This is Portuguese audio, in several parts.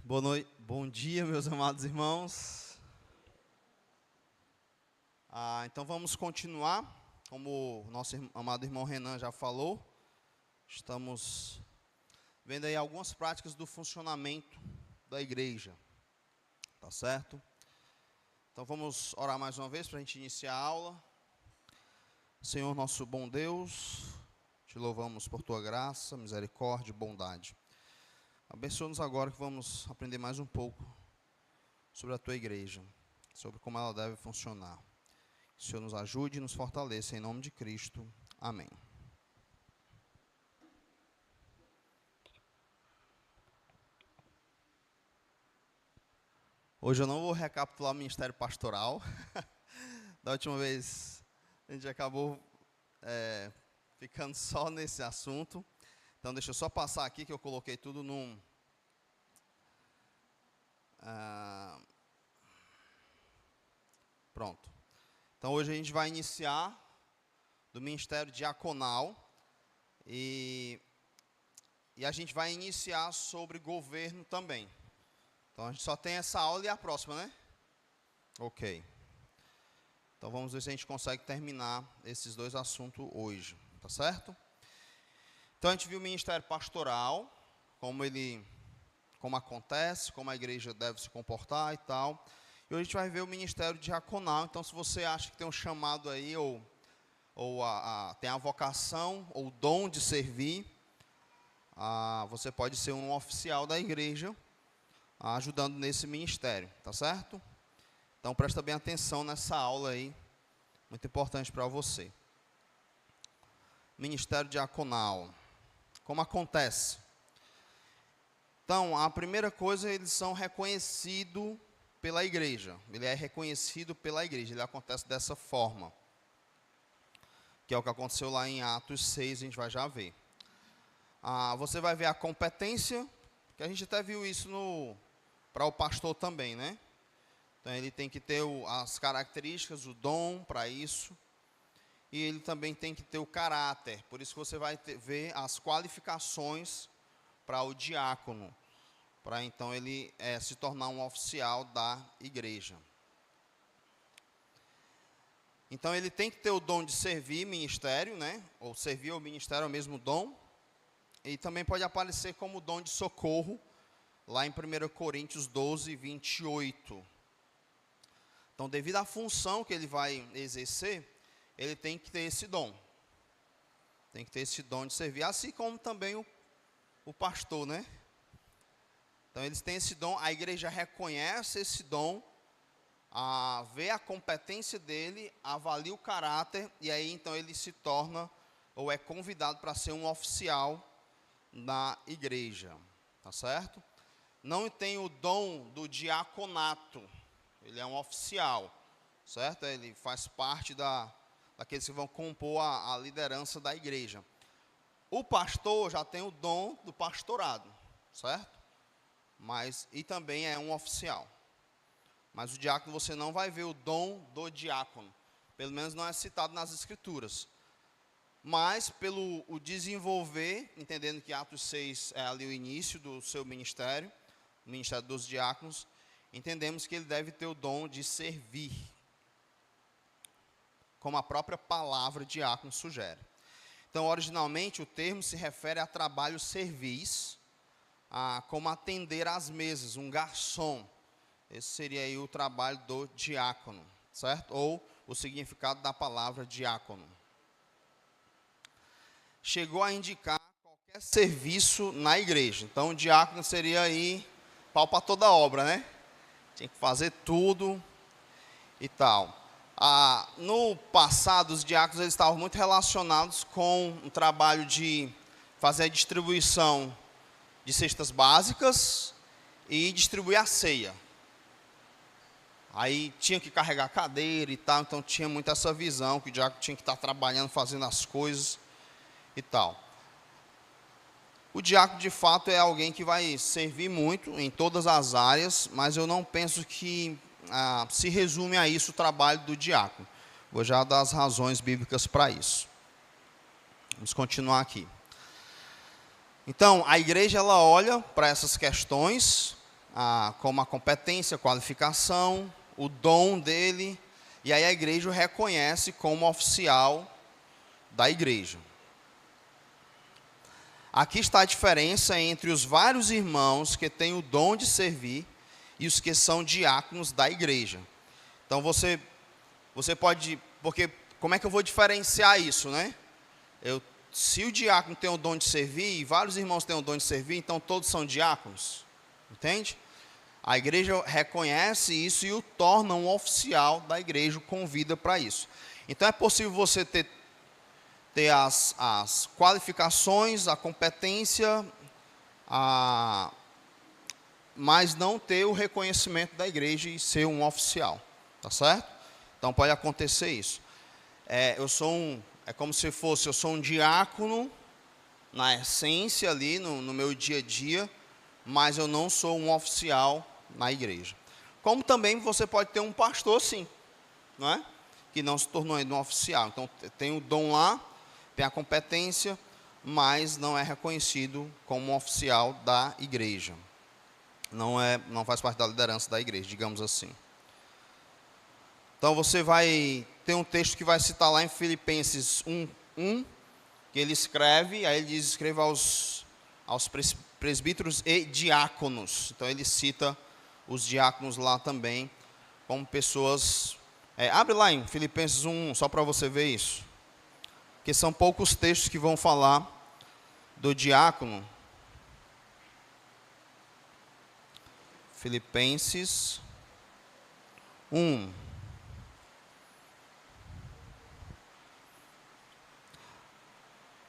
Boa noite, bom dia, meus amados irmãos. Então vamos continuar, como o nosso amado irmão Renan já falou. Estamos vendo aí algumas práticas do funcionamento da igreja, tá certo? Então vamos orar mais uma vez para a gente iniciar a aula. Senhor nosso bom Deus, te louvamos por tua graça, misericórdia e bondade. Abençoa-nos agora que vamos aprender mais um pouco sobre a tua igreja, sobre como ela deve funcionar. Que o Senhor nos ajude e nos fortaleça, em nome de Cristo. Amém. Hoje eu não vou recapitular o ministério pastoral. Da última vez a gente acabou ficando só nesse assunto. Então deixa eu só passar aqui que eu coloquei tudo num... Pronto. Então hoje a gente vai iniciar do ministério diaconal e a gente vai iniciar sobre governo também. Então a gente só tem essa aula e a próxima, né? Ok. Então vamos ver se a gente consegue terminar esses dois assuntos hoje, tá certo? Então a gente viu o ministério pastoral, como acontece, como a igreja deve se comportar e tal. E hoje a gente vai ver o ministério diaconal. Então se você acha que tem um chamado aí, ou tem a vocação, ou o dom de servir, você pode ser um oficial da igreja, ajudando nesse ministério, tá certo? Então presta bem atenção nessa aula aí, muito importante para você. Ministério diaconal. Como acontece? Então, a primeira coisa, eles são reconhecidos pela igreja. Ele é reconhecido pela igreja, ele acontece dessa forma. Que é o que aconteceu lá em Atos 6, a gente vai já ver. Você vai ver a competência, que a gente até viu isso para o pastor também, né? Então, ele tem que ter as características, o dom para isso. E ele também tem que ter o caráter. Por isso que você vai ver as qualificações para o diácono, para então ele se tornar um oficial da igreja. Então ele tem que ter o dom de servir ministério, né? Ou servir ao ministério é o mesmo dom. E também pode aparecer como dom de socorro, lá em 1 Coríntios 12, 28. Então, devido à função que ele vai exercer, ele tem que ter esse dom. Tem que ter esse dom de servir, assim como também o pastor, né? Então, eles têm esse dom, a igreja reconhece esse dom, vê a competência dele, avalia o caráter, e aí, então, ele se torna, ou é convidado para ser um oficial na igreja, tá certo? Não tem o dom do diaconato, ele é um oficial, certo? Ele faz parte daqueles que vão compor a liderança da igreja. O pastor já tem o dom do pastorado, certo? E também é um oficial. Mas o diácono, você não vai ver o dom do diácono. Pelo menos não é citado nas escrituras. Mas pelo o desenvolver, entendendo que Atos 6 é ali o início do seu ministério, o ministério dos diáconos, entendemos que ele deve ter o dom de servir, como a própria palavra diácono sugere. Então, originalmente, o termo se refere a trabalho servis, como atender às mesas, um garçom. Esse seria aí o trabalho do diácono, certo? Ou o significado da palavra diácono. Chegou a indicar qualquer serviço na igreja. Então, o diácono seria aí pau para toda obra, né? Tinha que fazer tudo e tal. No passado, os diáconos eles estavam muito relacionados com o trabalho de fazer a distribuição de cestas básicas e distribuir a ceia. Aí tinha que carregar a cadeira e tal, então tinha muito essa visão que o diácono tinha que estar trabalhando, fazendo as coisas e tal. O diácono, de fato, é alguém que vai servir muito em todas as áreas, mas eu não penso que se resume a isso o trabalho do diácono. Vou já dar as razões bíblicas para isso. Vamos continuar aqui. Então, a igreja ela olha para essas questões como a competência, a qualificação, o dom dele, e aí a igreja o reconhece como oficial da igreja. Aqui está a diferença entre os vários irmãos que têm o dom de servir e os que são diáconos da igreja. Então você pode, porque como é que eu vou diferenciar isso, né? Se o diácono tem o dom de servir e vários irmãos têm o dom de servir, então todos são diáconos, entende? A igreja reconhece isso e o torna um oficial da igreja, o convida para isso. Então é possível você ter as qualificações, a competência, mas não ter o reconhecimento da igreja e ser um oficial, tá certo? Então pode acontecer isso. É como se fosse, eu sou um diácono na essência ali, no meu dia a dia, mas eu não sou um oficial na igreja. Como também você pode ter um pastor, sim, não é? Que não se tornou ainda um oficial. Então tem o dom lá, tem a competência, mas não é reconhecido como um oficial da igreja. Não faz parte da liderança da igreja, digamos assim. Então você vai ter um texto que vai citar lá em Filipenses 1:1, que ele escreve, aí ele diz, escreva aos presbíteros e diáconos. Então ele cita os diáconos lá também, como pessoas... abre lá em Filipenses 1, só para você ver isso. Porque são poucos textos que vão falar do diácono. Filipenses 1.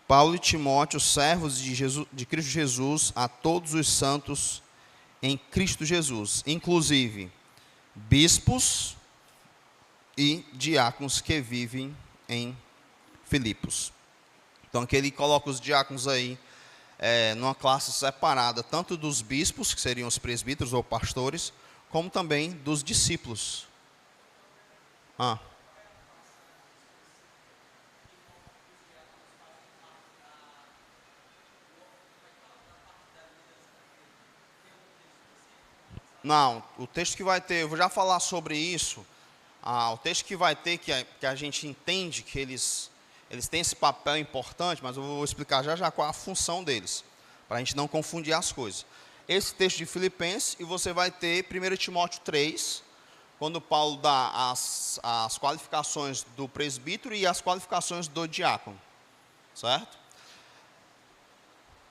Paulo e Timóteo, servos de Cristo Jesus, a todos os santos em Cristo Jesus, inclusive bispos e diáconos que vivem em Filipos. Então aqui ele coloca os diáconos aí numa classe separada, tanto dos bispos, que seriam os presbíteros ou pastores, como também dos discípulos. Não, o texto que vai ter, eu vou já falar sobre isso. O texto que vai ter, que a gente entende que eles têm esse papel importante, mas eu vou explicar já qual a função deles, para a gente não confundir as coisas. Esse texto de Filipenses, e você vai ter 1 Timóteo 3, quando Paulo dá as qualificações do presbítero e as qualificações do diácono, certo?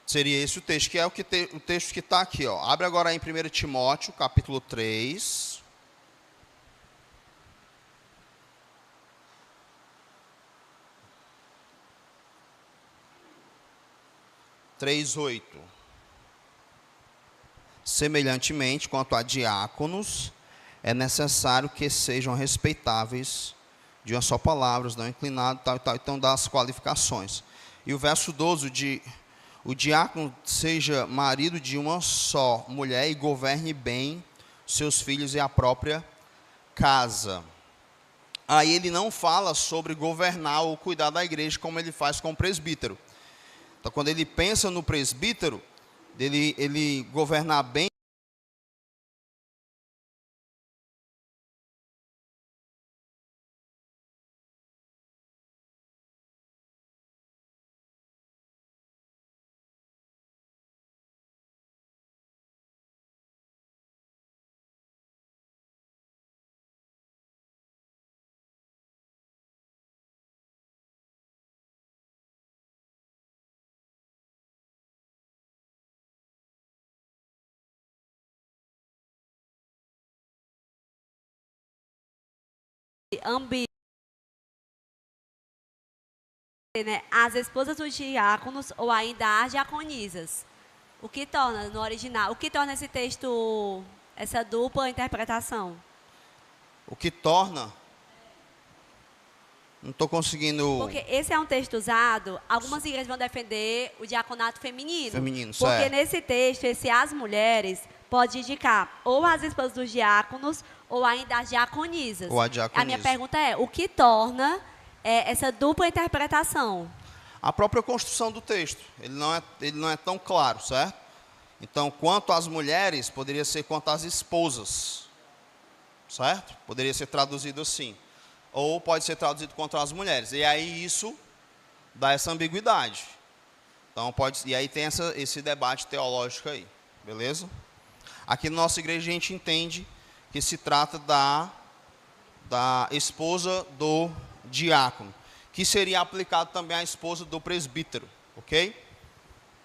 Seria esse o texto, que é o texto que está aqui. Abre agora em 1 Timóteo, capítulo 3. Três, 8. Semelhantemente, quanto a diáconos, é necessário que sejam respeitáveis de uma só palavra, não inclinados, tal e tal. Então, dá as qualificações. E o verso 12, o diácono seja marido de uma só mulher e governe bem seus filhos e a própria casa. Aí ele não fala sobre governar ou cuidar da igreja como ele faz com o presbítero. Então, quando ele pensa no presbítero, ele governar bem, né, as esposas dos diáconos ou ainda as diaconisas. O que torna, no original, o que torna esse texto, essa dupla interpretação? o que torna... Não estou conseguindo... Porque esse é um texto usado, algumas igrejas vão defender o diaconato feminino. Feminino, porque certo. nesse texto, as mulheres pode indicar ou as esposas dos diáconos ou ainda as diaconisas. Ou a diaconisa. A minha pergunta é, o que torna essa dupla interpretação? A própria construção do texto, ele não é tão claro, certo? Então, quanto às mulheres, poderia ser quanto às esposas, certo? Poderia ser traduzido assim. Ou pode ser traduzido quanto às mulheres. E aí isso dá essa ambiguidade. Então, e aí tem esse debate teológico aí, beleza? Aqui na nossa igreja a gente entende que se trata da esposa do diácono, que seria aplicado também à esposa do presbítero, ok?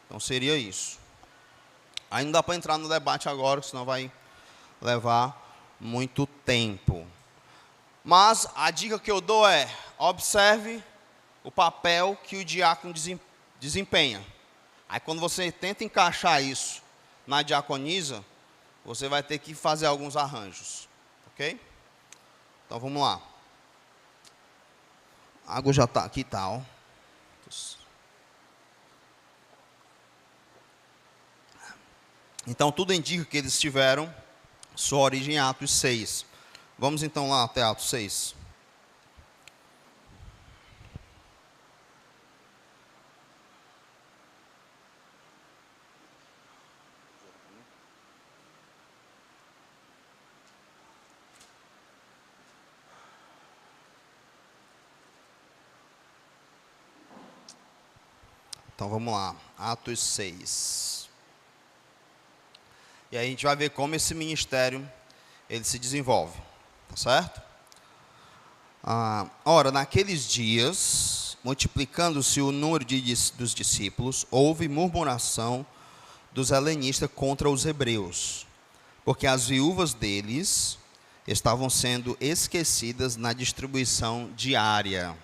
Então seria isso. Aí não dá para entrar no debate agora, senão vai levar muito tempo. Mas a dica que eu dou é, observe o papel que o diácono desempenha. Aí quando você tenta encaixar isso na diaconisa, você vai ter que fazer alguns arranjos, ok? Então vamos lá. A água já está aqui e tal. Então tudo indica que eles tiveram sua origem em Atos 6. Vamos então lá até Atos 6. Então vamos lá, Atos 6. E aí a gente vai ver como esse ministério ele se desenvolve, tá certo? Ora, naqueles dias, multiplicando-se o número dos discípulos, houve murmuração dos helenistas contra os hebreus, porque as viúvas deles estavam sendo esquecidas na distribuição diária.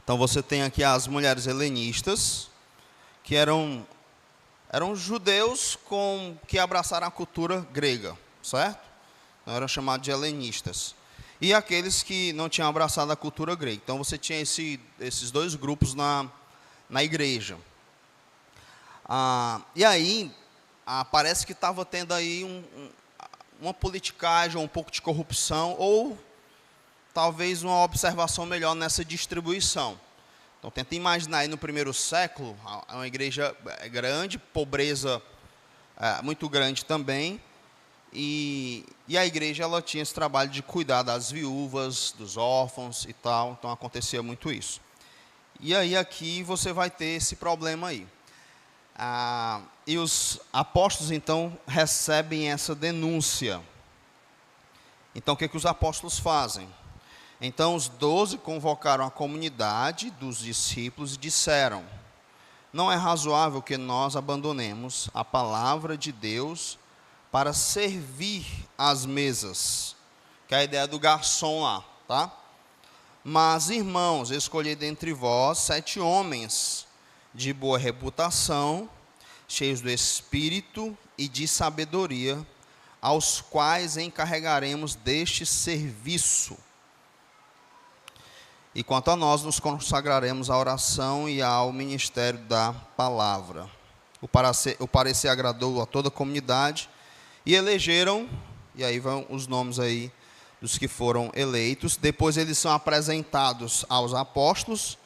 Então você tem aqui as mulheres helenistas, que eram judeus que abraçaram a cultura grega, certo? Então, eram chamados de helenistas. E aqueles que não tinham abraçado a cultura grega. Então você tinha esses dois grupos na igreja. E aí, parece que estava tendo aí uma politicagem, um pouco de corrupção, ou talvez uma observação melhor nessa distribuição. Então, tenta imaginar aí no primeiro século, uma igreja grande, pobreza muito grande também, e a igreja ela tinha esse trabalho de cuidar das viúvas, dos órfãos e tal, então acontecia muito isso. E aí aqui você vai ter esse problema aí. E os apóstolos então recebem essa denúncia. Então o que os apóstolos fazem? Então os 12 convocaram a comunidade dos discípulos e disseram: não é razoável que nós abandonemos a palavra de Deus para servir às mesas, que é a ideia do garçom lá, tá? Mas, irmãos, escolhi dentre vós 7 homens de boa reputação, cheios do Espírito e de sabedoria, aos quais encarregaremos deste serviço. E quanto a nós, nos consagraremos à oração e ao ministério da palavra. O parecer agradou a toda a comunidade e elegeram, e aí vão os nomes aí dos que foram eleitos. Depois eles são apresentados aos apóstolos,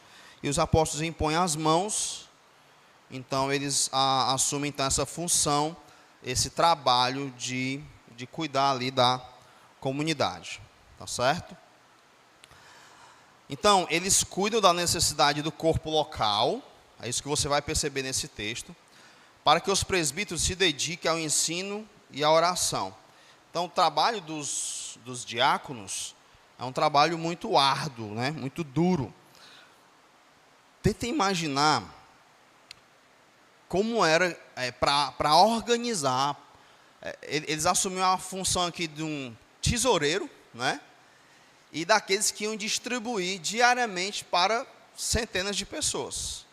e os apóstolos impõem as mãos. Então eles assumem então essa função, esse trabalho de cuidar ali da comunidade, tá certo? Então, eles cuidam da necessidade do corpo local, é isso que você vai perceber nesse texto, para que os presbíteros se dediquem ao ensino e à oração. Então, o trabalho dos diáconos é um trabalho muito árduo, né? Muito duro. Tenta imaginar como era para organizar. Eles assumiam a função aqui de um tesoureiro, né? E daqueles que iam distribuir diariamente para centenas de pessoas.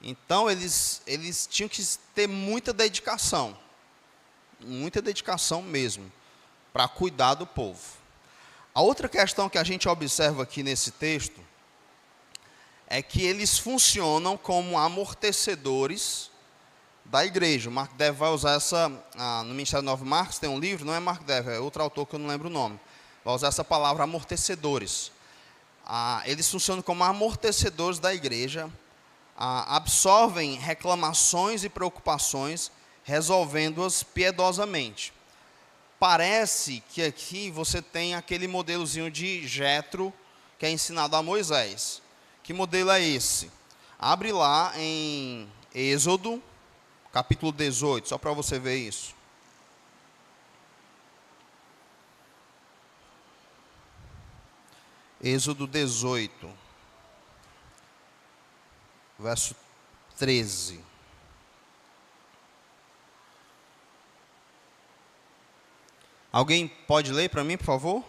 Então, eles tinham que ter muita dedicação mesmo, para cuidar do povo. A outra questão que a gente observa aqui nesse texto é que eles funcionam como amortecedores da igreja. O Mark Dever vai usar essa, no Ministério Novo Marcos tem um livro, não é Mark Dever, é outro autor que eu não lembro o nome. Vai usar essa palavra amortecedores. Eles funcionam como amortecedores da igreja absorvem reclamações e preocupações, resolvendo-as piedosamente. Parece que aqui você tem aquele modelozinho de Jetro que é ensinado a Moisés. Que modelo é esse? Abre lá em Êxodo, capítulo 18, só para você ver isso. Êxodo 18, verso 13. Alguém pode ler para mim, por favor?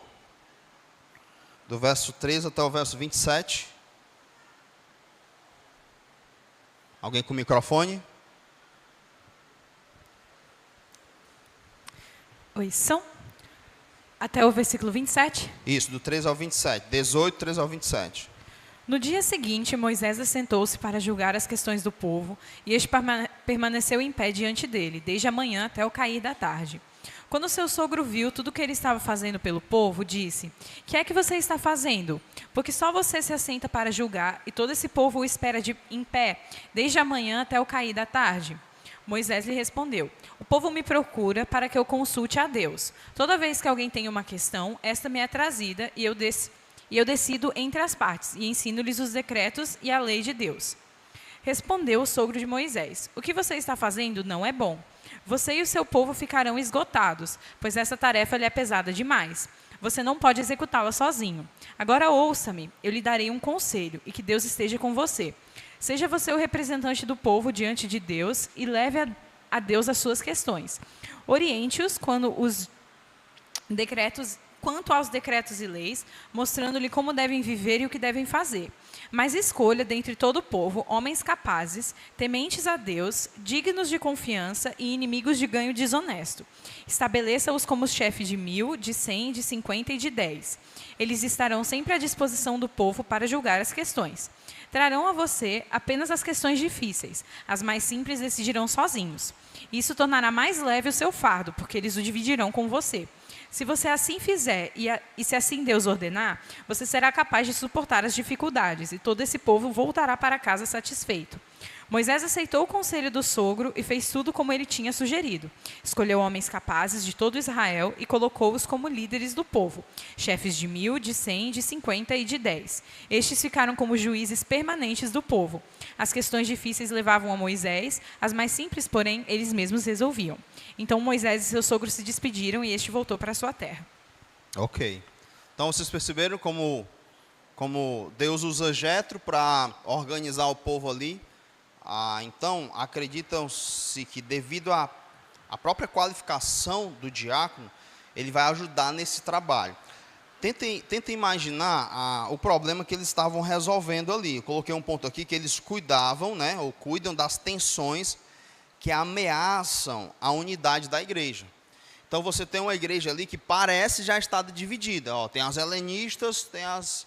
Do verso 13 até o verso 27. Alguém com microfone? Oi, são? Até o versículo 27? Isso, do 13 ao 27. 18, 13 ao 27. No dia seguinte, Moisés assentou-se para julgar as questões do povo, e este permaneceu em pé diante dele, desde a manhã até o cair da tarde. Quando seu sogro viu tudo o que ele estava fazendo pelo povo, disse: "Que é que você está fazendo? Porque só você se assenta para julgar, e todo esse povo o espera em pé, desde a manhã até o cair da tarde." Moisés lhe respondeu: "O povo me procura para que eu consulte a Deus. Toda vez que alguém tem uma questão, esta me é trazida, e eu decido entre as partes, e ensino-lhes os decretos e a lei de Deus." Respondeu o sogro de Moisés: "O que você está fazendo não é bom. Você e o seu povo ficarão esgotados, pois essa tarefa lhe é pesada demais. Você não pode executá-la sozinho. Agora ouça-me, eu lhe darei um conselho, e que Deus esteja com você. Seja você o representante do povo diante de Deus e leve a Deus as suas questões. Oriente-os quanto aos decretos e leis, mostrando-lhe como devem viver e o que devem fazer. Mas escolha dentre todo o povo homens capazes, tementes a Deus, dignos de confiança e inimigos de ganho desonesto. Estabeleça-os como chefe de 1.000, de 100, de 50 e de 10. Eles estarão sempre à disposição do povo para julgar as questões. Trarão a você apenas as questões difíceis, as mais simples decidirão sozinhos. Isso tornará mais leve o seu fardo, porque eles o dividirão com você. Se você assim fizer, e se assim Deus ordenar, você será capaz de suportar as dificuldades, e todo esse povo voltará para casa satisfeito. Moisés aceitou o conselho do sogro e fez tudo como ele tinha sugerido. Escolheu homens capazes de todo Israel e colocou-os como líderes do povo, chefes de 1.000, de 100, de 50 e de 10. Estes ficaram como juízes permanentes do povo. As questões difíceis levavam a Moisés, as mais simples, porém, eles mesmos resolviam. Então Moisés e seu sogro se despediram e este voltou para sua terra. Ok. Então vocês perceberam como Deus usa Jetro para organizar o povo ali? Então, acreditam-se que devido à própria qualificação do diácono, ele vai ajudar nesse trabalho. Tentem imaginar o problema que eles estavam resolvendo ali. Eu coloquei um ponto aqui que eles cuidavam, né, ou cuidam das tensões que ameaçam a unidade da igreja. Então, você tem uma igreja ali que parece já estar dividida. Tem as helenistas, tem as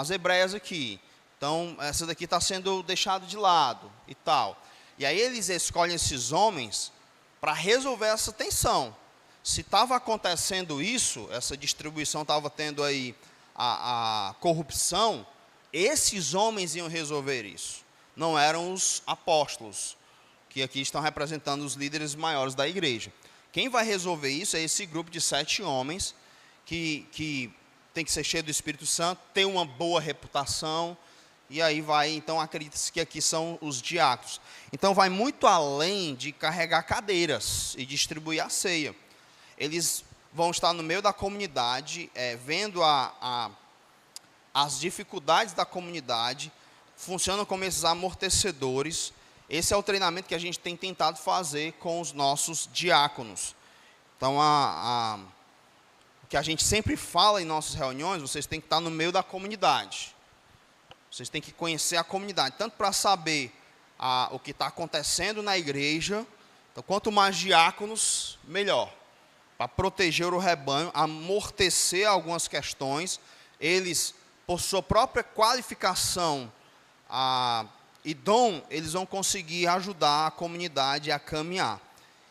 hebreias aqui. Então, essa daqui está sendo deixada de lado e tal. E aí eles escolhem esses homens para resolver essa tensão. Se estava acontecendo isso, essa distribuição estava tendo aí a corrupção, esses homens iam resolver isso. Não eram os apóstolos, que aqui estão representando os líderes maiores da igreja. Quem vai resolver isso é esse grupo de 7 homens, que tem que ser cheio do Espírito Santo, ter uma boa reputação. E aí então acredita-se que aqui são os diáconos. Então vai muito além de carregar cadeiras e distribuir a ceia. Eles vão estar no meio da comunidade, vendo as dificuldades da comunidade, funcionam como esses amortecedores. Esse é o treinamento que a gente tem tentado fazer com os nossos diáconos. Então, o que a gente sempre fala em nossas reuniões, vocês têm que estar no meio da comunidade. Vocês têm que conhecer a comunidade, tanto para saber o que está acontecendo na igreja. Então, quanto mais diáconos, melhor. Para proteger o rebanho, amortecer algumas questões. Eles, por sua própria qualificação e dom, eles vão conseguir ajudar a comunidade a caminhar.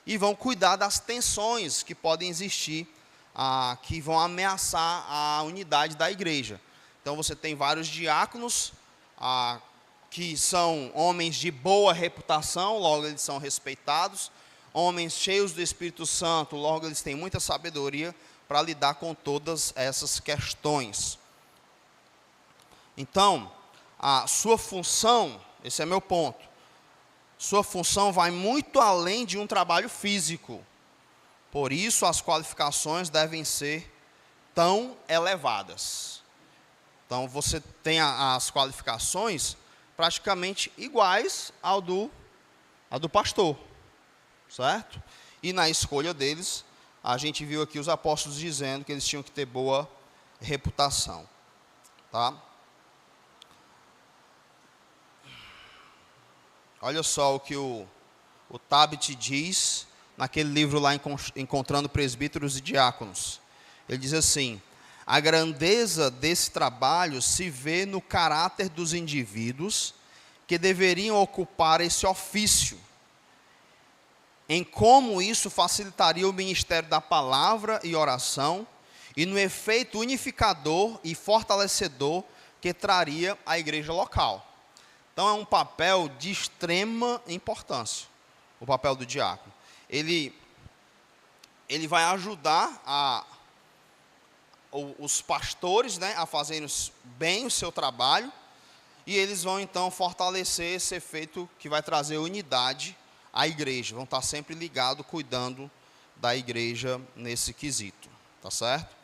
E vão cuidar das tensões que podem existir, que vão ameaçar a unidade da igreja. Então, você tem vários diáconos que são homens de boa reputação, logo eles são respeitados. Homens cheios do Espírito Santo, logo eles têm muita sabedoria para lidar com todas essas questões. Então, a sua função, esse é meu ponto, sua função vai muito além de um trabalho físico. Por isso, as qualificações devem ser tão elevadas. Então, você tem as qualificações praticamente iguais ao do pastor, certo? E na escolha deles, a gente viu aqui os apóstolos dizendo que eles tinham que ter boa reputação, tá? Olha só o que o Tabit diz naquele livro lá, Encontrando Presbíteros e Diáconos. Ele diz assim: a grandeza desse trabalho se vê no caráter dos indivíduos que deveriam ocupar esse ofício, em como isso facilitaria o ministério da palavra e oração, e no efeito unificador e fortalecedor que traria à igreja local. Então, é um papel de extrema importância, o papel do diácono. Ele vai ajudar os pastores, né, a fazerem bem o seu trabalho, e eles vão, então, fortalecer esse efeito que vai trazer unidade à igreja. Vão estar sempre ligados, cuidando da igreja nesse quesito, tá certo?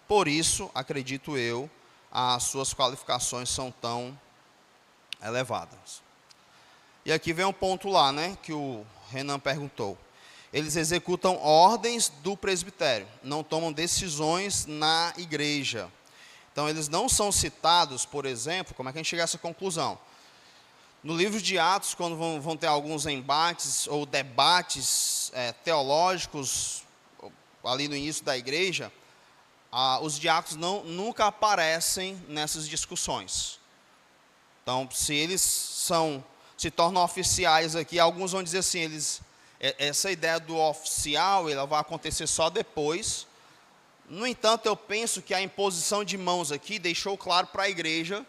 Por isso, acredito eu, as suas qualificações são tão elevadas. E aqui vem um ponto lá, né, que o Renan perguntou. Eles executam ordens do presbitério, não tomam decisões na igreja. Então, eles não são citados, por exemplo, como é que a gente chega a essa conclusão? No livro de Atos, quando vão ter alguns embates ou debates teológicos, ali no início da igreja, os diáconos nunca aparecem nessas discussões. Então, se eles se tornam oficiais aqui, alguns vão dizer assim, essa ideia do oficial, ela vai acontecer só depois. No entanto, eu penso que a imposição de mãos aqui deixou claro para a igreja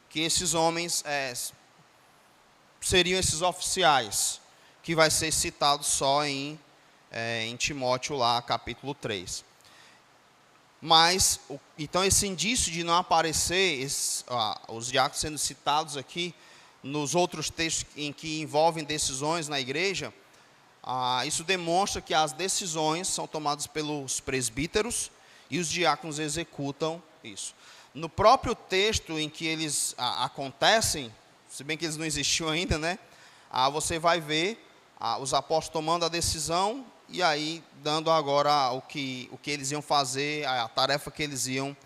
que esses homens seriam esses oficiais, que vai ser citado só em Timóteo lá, capítulo 3. Mas, então, esse indício de não aparecer os diáconos sendo citados aqui, nos outros textos em que envolvem decisões na igreja, isso demonstra que as decisões são tomadas pelos presbíteros e os diáconos executam isso. No próprio texto em que eles acontecem, se bem que eles não existiam ainda, né? Você vai ver os apóstolos tomando a decisão e aí dando agora o que eles iam fazer, a tarefa que eles iam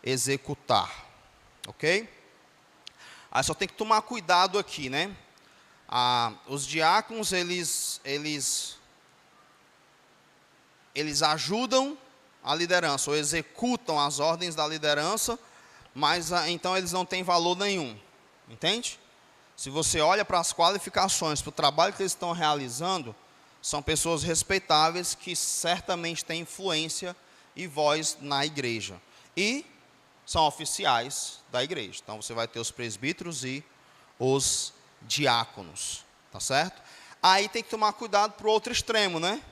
executar. Ok? Aí só tem que tomar cuidado aqui, né? Os diáconos, eles ajudam a liderança, ou executam as ordens da liderança, mas então eles não têm valor nenhum, entende? Se você olha para as qualificações, para o trabalho que eles estão realizando, são pessoas respeitáveis que certamente têm influência e voz na igreja. E são oficiais da igreja. Então você vai ter os presbíteros e os diáconos, tá certo? Aí tem que tomar cuidado para o outro extremo, né?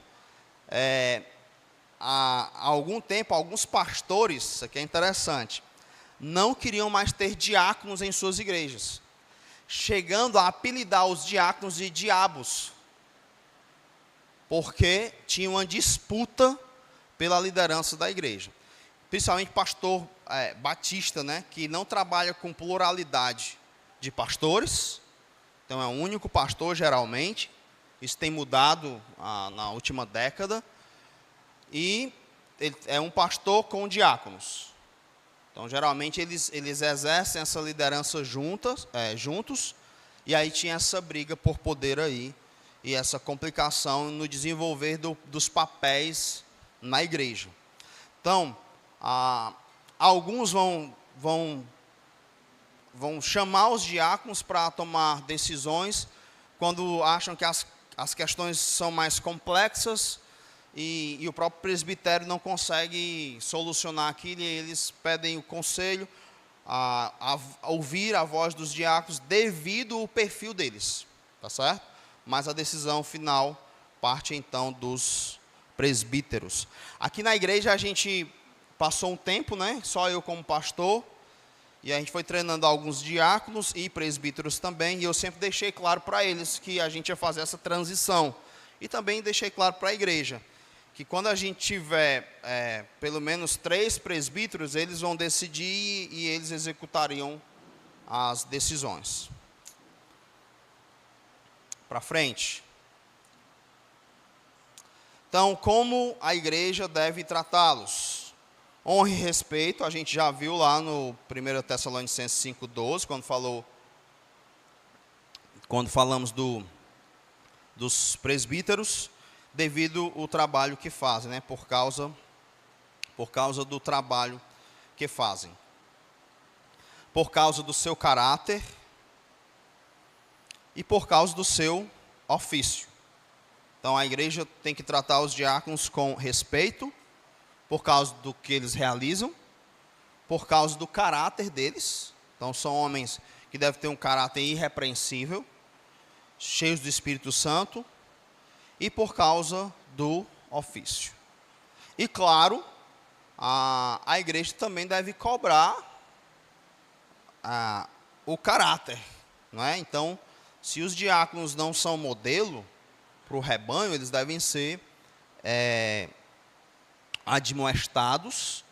Há algum tempo, alguns pastores, isso aqui é interessante, não queriam mais ter diáconos em suas igrejas, chegando a apelidar os diáconos de diabos, porque tinha uma disputa pela liderança da igreja. Principalmente pastor batista, né, que não trabalha com pluralidade de pastores. Então, é um único pastor, geralmente. Isso tem mudado na última década. E ele é um pastor com diáconos. Então, geralmente, eles exercem essa liderança juntos. E aí tinha essa briga por poder aí. E essa complicação no desenvolver dos papéis na igreja. Então, alguns vão chamar os diáconos para tomar decisões quando acham que as questões são mais complexas e o próprio presbitério não consegue solucionar aquilo, e eles pedem o conselho. a ouvir a voz dos diáconos devido ao perfil deles, tá certo? Mas a decisão final parte então dos presbíteros. Aqui na igreja a gente passou um tempo, né? Só eu como pastor, e a gente foi treinando alguns diáconos e presbíteros também, e eu sempre deixei claro para eles que a gente ia fazer essa transição. E também deixei claro para a igreja que quando a gente tiver pelo menos 3 presbíteros, eles vão decidir e eles executariam as decisões. Para frente. Então, como a igreja deve tratá-los? Honra e respeito, a gente já viu lá no 1 Tessalonicenses 5,12, quando falamos dos presbíteros, devido ao trabalho que fazem, né? Por causa do trabalho que fazem. Por causa do seu caráter e por causa do seu ofício. Então a igreja tem que tratar os diáconos com respeito, por causa do que eles realizam, por causa do caráter deles. Então são homens que devem ter um caráter irrepreensível, cheios do Espírito Santo, e por causa do ofício. E claro, a igreja também deve cobrar o caráter, não é? Então, se os diáconos não são modelo para o rebanho, eles devem ser admoestados,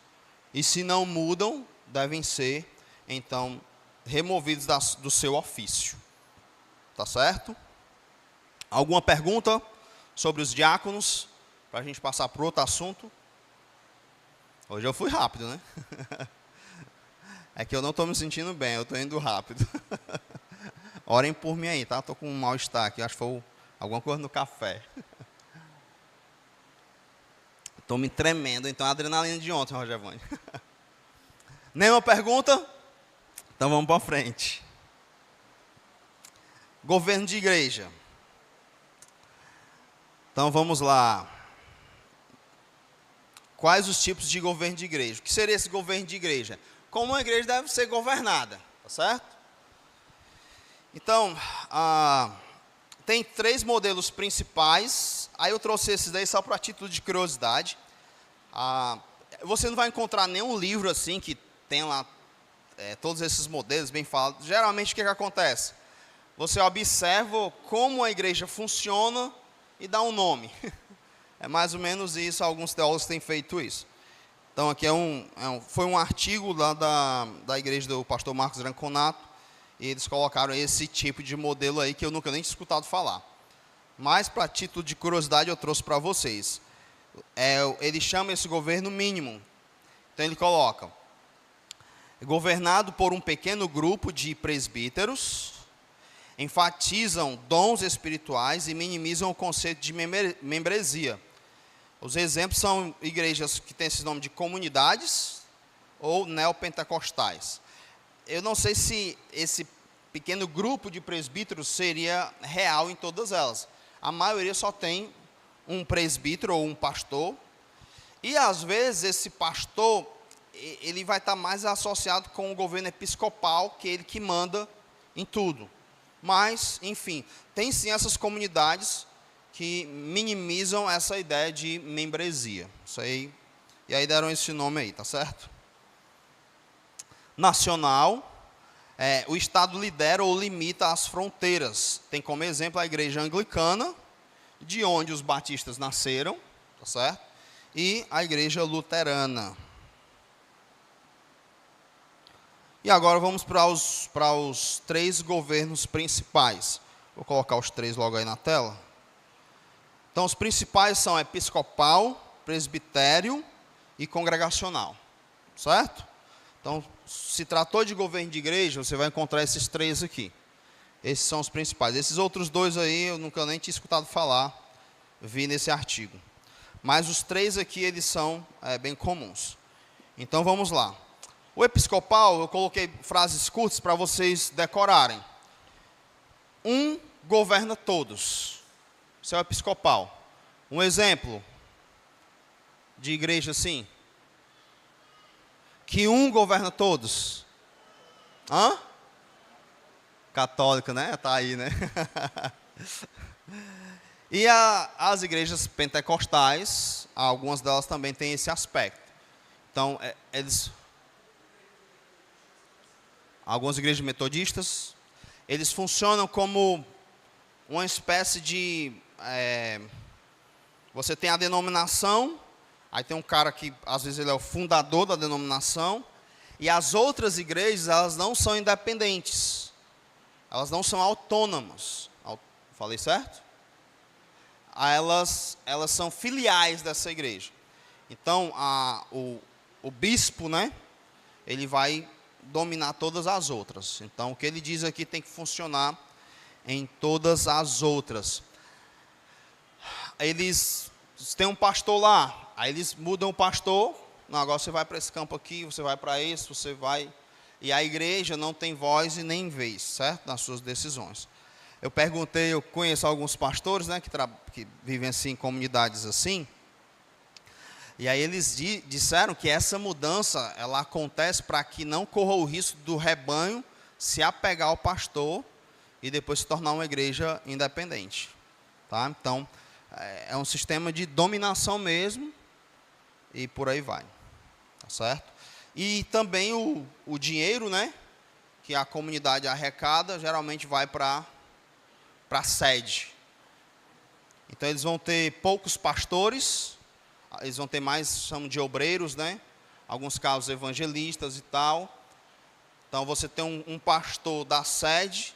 e se não mudam, devem ser, então, removidos do seu ofício. Tá certo? Alguma pergunta sobre os diáconos, para a gente passar para outro assunto? Hoje eu fui rápido, né? É que eu não estou me sentindo bem, eu estou indo rápido. Orem por mim aí, tá? Estou com um mal-estar aqui, acho que foi alguma coisa no café. Estou me tremendo, então a adrenalina de ontem, Roger Vane. Nenhuma pergunta? Então vamos para frente. Governo de igreja. Então vamos lá. Quais os tipos de governo de igreja? O que seria esse governo de igreja? Como uma igreja deve ser governada, tá certo? Então, tem 3 modelos principais. Aí eu trouxe esses daí só para título de curiosidade. Você não vai encontrar nenhum livro assim que tem lá todos esses modelos bem falados. Geralmente o que acontece? Você observa como a igreja funciona e dá um nome. É mais ou menos isso, alguns teólogos têm feito isso. Então aqui foi um artigo lá da igreja do pastor Marcos Dranconato, e eles colocaram esse tipo de modelo aí que eu nunca nem tinha escutado falar. Mas para título de curiosidade eu trouxe para vocês. Ele chama esse governo mínimo. Então ele coloca: governado por um pequeno grupo de presbíteros, enfatizam dons espirituais e minimizam o conceito de membresia. Os exemplos são igrejas que têm esse nome de comunidades ou neopentecostais. Eu não sei se esse pequeno grupo de presbíteros seria real em todas elas. A maioria só tem um presbítero ou um pastor. E às vezes esse pastor, ele vai estar mais associado com o governo episcopal, que é ele que manda em tudo. Mas, enfim, tem sim essas comunidades que minimizam essa ideia de membresia. Isso aí, e aí deram esse nome aí, tá certo? Nacional, o Estado lidera ou limita as fronteiras. Tem como exemplo a igreja anglicana, de onde os batistas nasceram, tá certo? E a igreja luterana. E agora vamos para os 3 governos principais. Vou colocar os 3 logo aí na tela. Então, os principais são episcopal, presbitério e congregacional. Certo? Então, se tratou de governo de igreja, você vai encontrar esses 3 aqui. Esses são os principais. Esses outros 2 aí, eu nunca nem tinha escutado falar, vi nesse artigo. Mas os 3 aqui, eles são bem comuns. Então, vamos lá. O episcopal, eu coloquei frases curtas para vocês decorarem. Um governa todos. Isso é o episcopal. Um exemplo de igreja assim. Que um governa todos. Hã? Católica, né? Tá aí, né? E as igrejas pentecostais, algumas delas também têm esse aspecto. Então, algumas igrejas metodistas, eles funcionam como uma espécie de... você tem a denominação, aí tem um cara que, às vezes, ele é o fundador da denominação, e as outras igrejas, elas não são independentes. Elas não são autônomas. Falei certo? Elas são filiais dessa igreja. Então, o bispo, né, ele vai dominar todas as outras. Então, o que ele diz aqui tem que funcionar em todas as outras. Eles têm um pastor lá, aí eles mudam o pastor. Não, agora você vai para esse campo aqui, você vai para esse, você vai... E a igreja não tem voz e nem vez, certo? Nas suas decisões. Eu conheço alguns pastores, né, que vivem assim, em comunidades assim. E aí eles disseram que essa mudança, ela acontece para que não corra o risco do rebanho se apegar ao pastor e depois se tornar uma igreja independente. Tá? Então, é um sistema de dominação mesmo e por aí vai. Tá certo? E também o dinheiro, né, que a comunidade arrecada, geralmente vai para a sede. Então, eles vão ter poucos pastores, eles vão ter mais, chamam de obreiros, né? Alguns casos evangelistas e tal. Então, você tem um pastor da sede,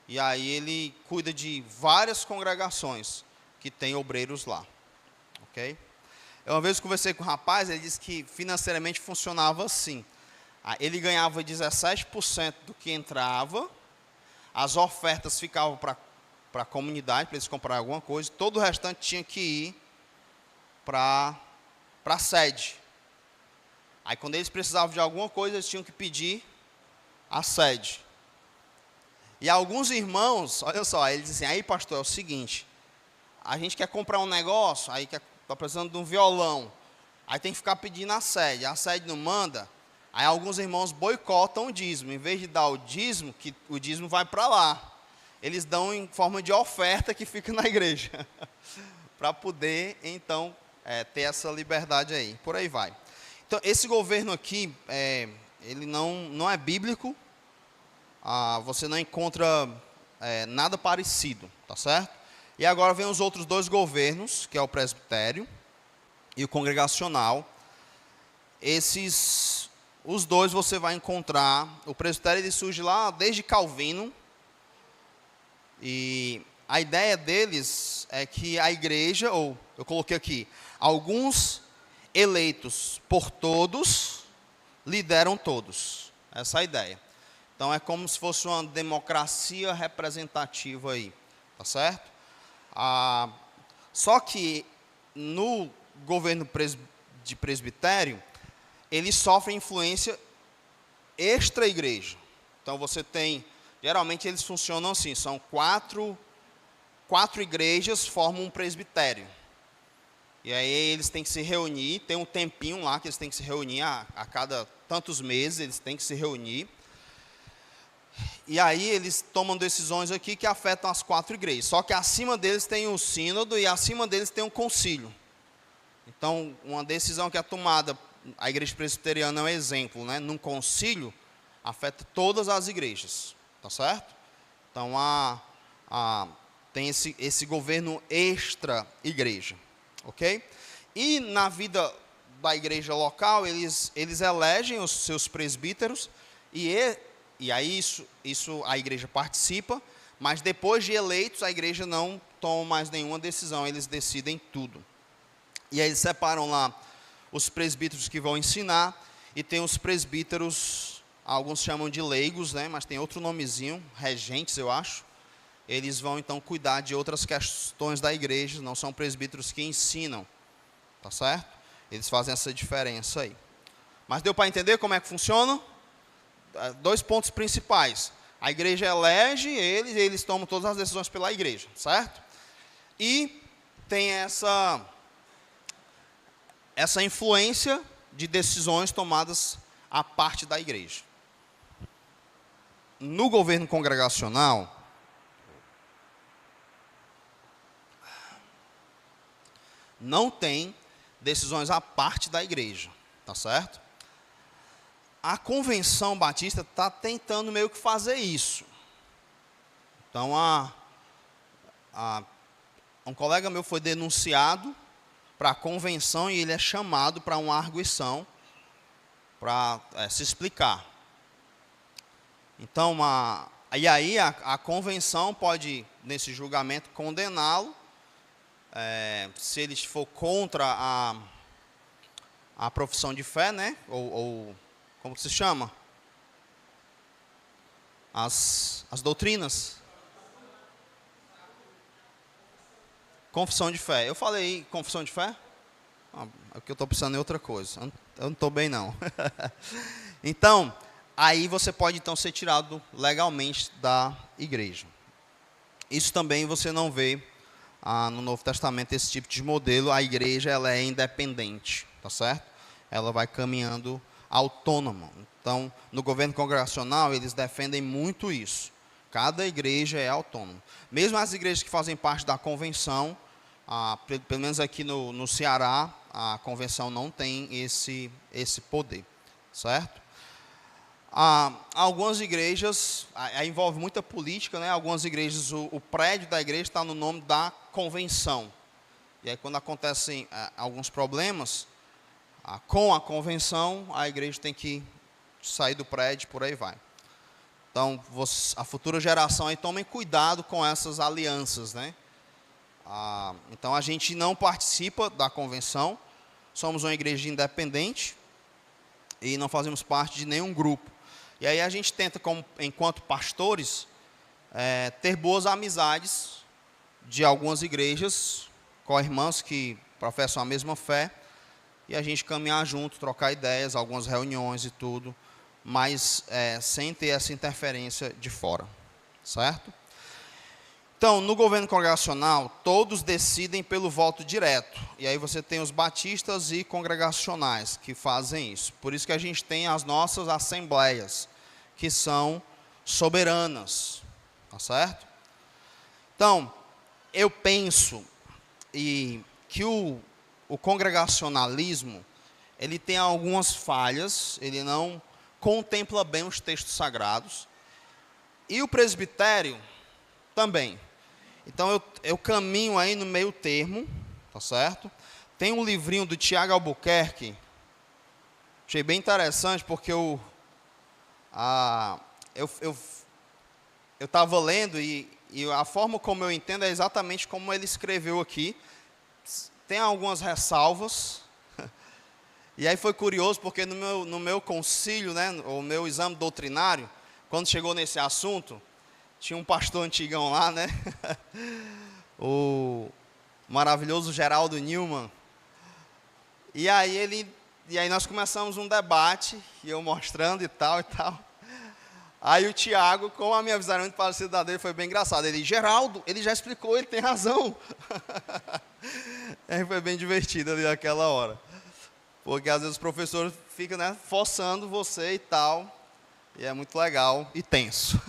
e aí ele cuida de várias congregações que tem obreiros lá. Ok? Eu uma vez conversei com um rapaz, ele disse que financeiramente funcionava assim. Ele ganhava 17% do que entrava, as ofertas ficavam para a comunidade, para eles comprarem alguma coisa, todo o restante tinha que ir para a sede. Aí quando eles precisavam de alguma coisa, eles tinham que pedir a sede. E alguns irmãos, olha só, eles dizem, aí pastor, é o seguinte, a gente quer comprar um negócio, aí está precisando de um violão, aí tem que ficar pedindo a sede não manda, aí alguns irmãos boicotam o dízimo, em vez de dar o dízimo, que o dízimo vai para lá, eles dão em forma de oferta que fica na igreja, para poder, então, ter essa liberdade aí, por aí vai. Então, esse governo aqui, ele não é bíblico, você não encontra nada parecido, tá certo? E agora vem os outros dois governos, que é o presbitério e o congregacional. Os dois você vai encontrar, o presbitério ele surge lá desde Calvino, e a ideia deles é que a igreja, ou eu coloquei aqui, alguns eleitos por todos, lideram todos. Essa é a ideia. Então, é como se fosse uma democracia representativa aí, tá certo? Só que no governo de presbitério, ele sofre influência extra-igreja. Então, você tem, geralmente eles funcionam assim, são quatro igrejas formam um presbitério. E aí eles têm que se reunir, tem um tempinho lá que eles têm que se reunir, a cada tantos meses eles têm que se reunir. E aí eles tomam decisões aqui que afetam as 4 igrejas. Só que acima deles tem o sínodo e acima deles tem o concílio. Então, uma decisão que é tomada, a igreja presbiteriana é um exemplo, né? Num concílio, afeta todas as igrejas, tá certo? Então, tem esse governo extra-igreja, ok? E na vida da igreja local, eles elegem os seus presbíteros e aí isso a igreja participa, mas depois de eleitos, a igreja não toma mais nenhuma decisão, eles decidem tudo. E aí eles separam lá os presbíteros que vão ensinar, e tem os presbíteros, alguns chamam de leigos, né, mas tem outro nomezinho, regentes, eu acho. Eles vão então cuidar de outras questões da igreja, não são presbíteros que ensinam, tá certo? Eles fazem essa diferença aí. Mas deu para entender como é que funciona? 2 pontos principais. A igreja elege eles, e eles tomam todas as decisões pela igreja, certo? E tem essa influência de decisões tomadas à parte da igreja. no governo congregacional, não tem decisões à parte da igreja, tá certo? A Convenção Batista está tentando meio que fazer isso. Então, um colega meu foi denunciado para a convenção e ele é chamado para uma arguição para se explicar. Então, e aí a convenção pode, nesse julgamento, condená-lo, se ele for contra a profissão de fé, né? Ou como que se chama? As doutrinas. Confissão de fé. Eu falei confissão de fé? É que eu estou pensando em outra coisa. Eu não estou bem, não. Então, aí você pode então ser tirado legalmente da igreja. Isso também você não vê no Novo Testamento, esse tipo de modelo. A igreja ela é independente, tá certo? Ela vai caminhando autônoma. Então, no governo congregacional, eles defendem muito isso. Cada igreja é autônoma. Mesmo as igrejas que fazem parte da convenção, pelo menos aqui no Ceará, a convenção não tem esse poder, certo? Algumas igrejas, envolve muita política, né? Algumas igrejas, o prédio da igreja está no nome da convenção. E aí, quando acontecem alguns problemas com a convenção, a igreja tem que sair do prédio, por aí vai. Então, a futura geração aí tomem cuidado com essas alianças, né? Então, a gente não participa da convenção, somos uma igreja independente e não fazemos parte de nenhum grupo. E aí a gente tenta, enquanto pastores, ter boas amizades de algumas igrejas, com irmãos que professam a mesma fé, e a gente caminhar junto, trocar ideias, algumas reuniões e tudo, mas sem ter essa interferência de fora, certo? Então, no governo congregacional, todos decidem pelo voto direto. E aí você tem os batistas e congregacionais que fazem isso. Por isso que a gente tem as nossas assembleias, que são soberanas, tá certo? Então, eu penso que o congregacionalismo, ele tem algumas falhas, ele não contempla bem os textos sagrados, e o presbitério também. Então, eu caminho aí no meio termo, tá certo? Tem um livrinho do Tiago Albuquerque, achei bem interessante, porque eu estava lendo e a forma como eu entendo é exatamente como ele escreveu aqui. Tem algumas ressalvas. E aí foi curioso, porque no meu concílio, né, o meu exame doutrinário, quando chegou nesse assunto, tinha um pastor antigão lá, né? O maravilhoso Geraldo Newman. E aí nós começamos um debate, e eu mostrando e tal. Aí o Tiago, com a minha visão muito parecida da dele, foi bem engraçado. Ele, Geraldo, ele já explicou, ele tem razão. Aí foi bem divertido ali naquela hora. Porque às vezes os professores ficam, né, forçando você e tal. E é muito legal e tenso.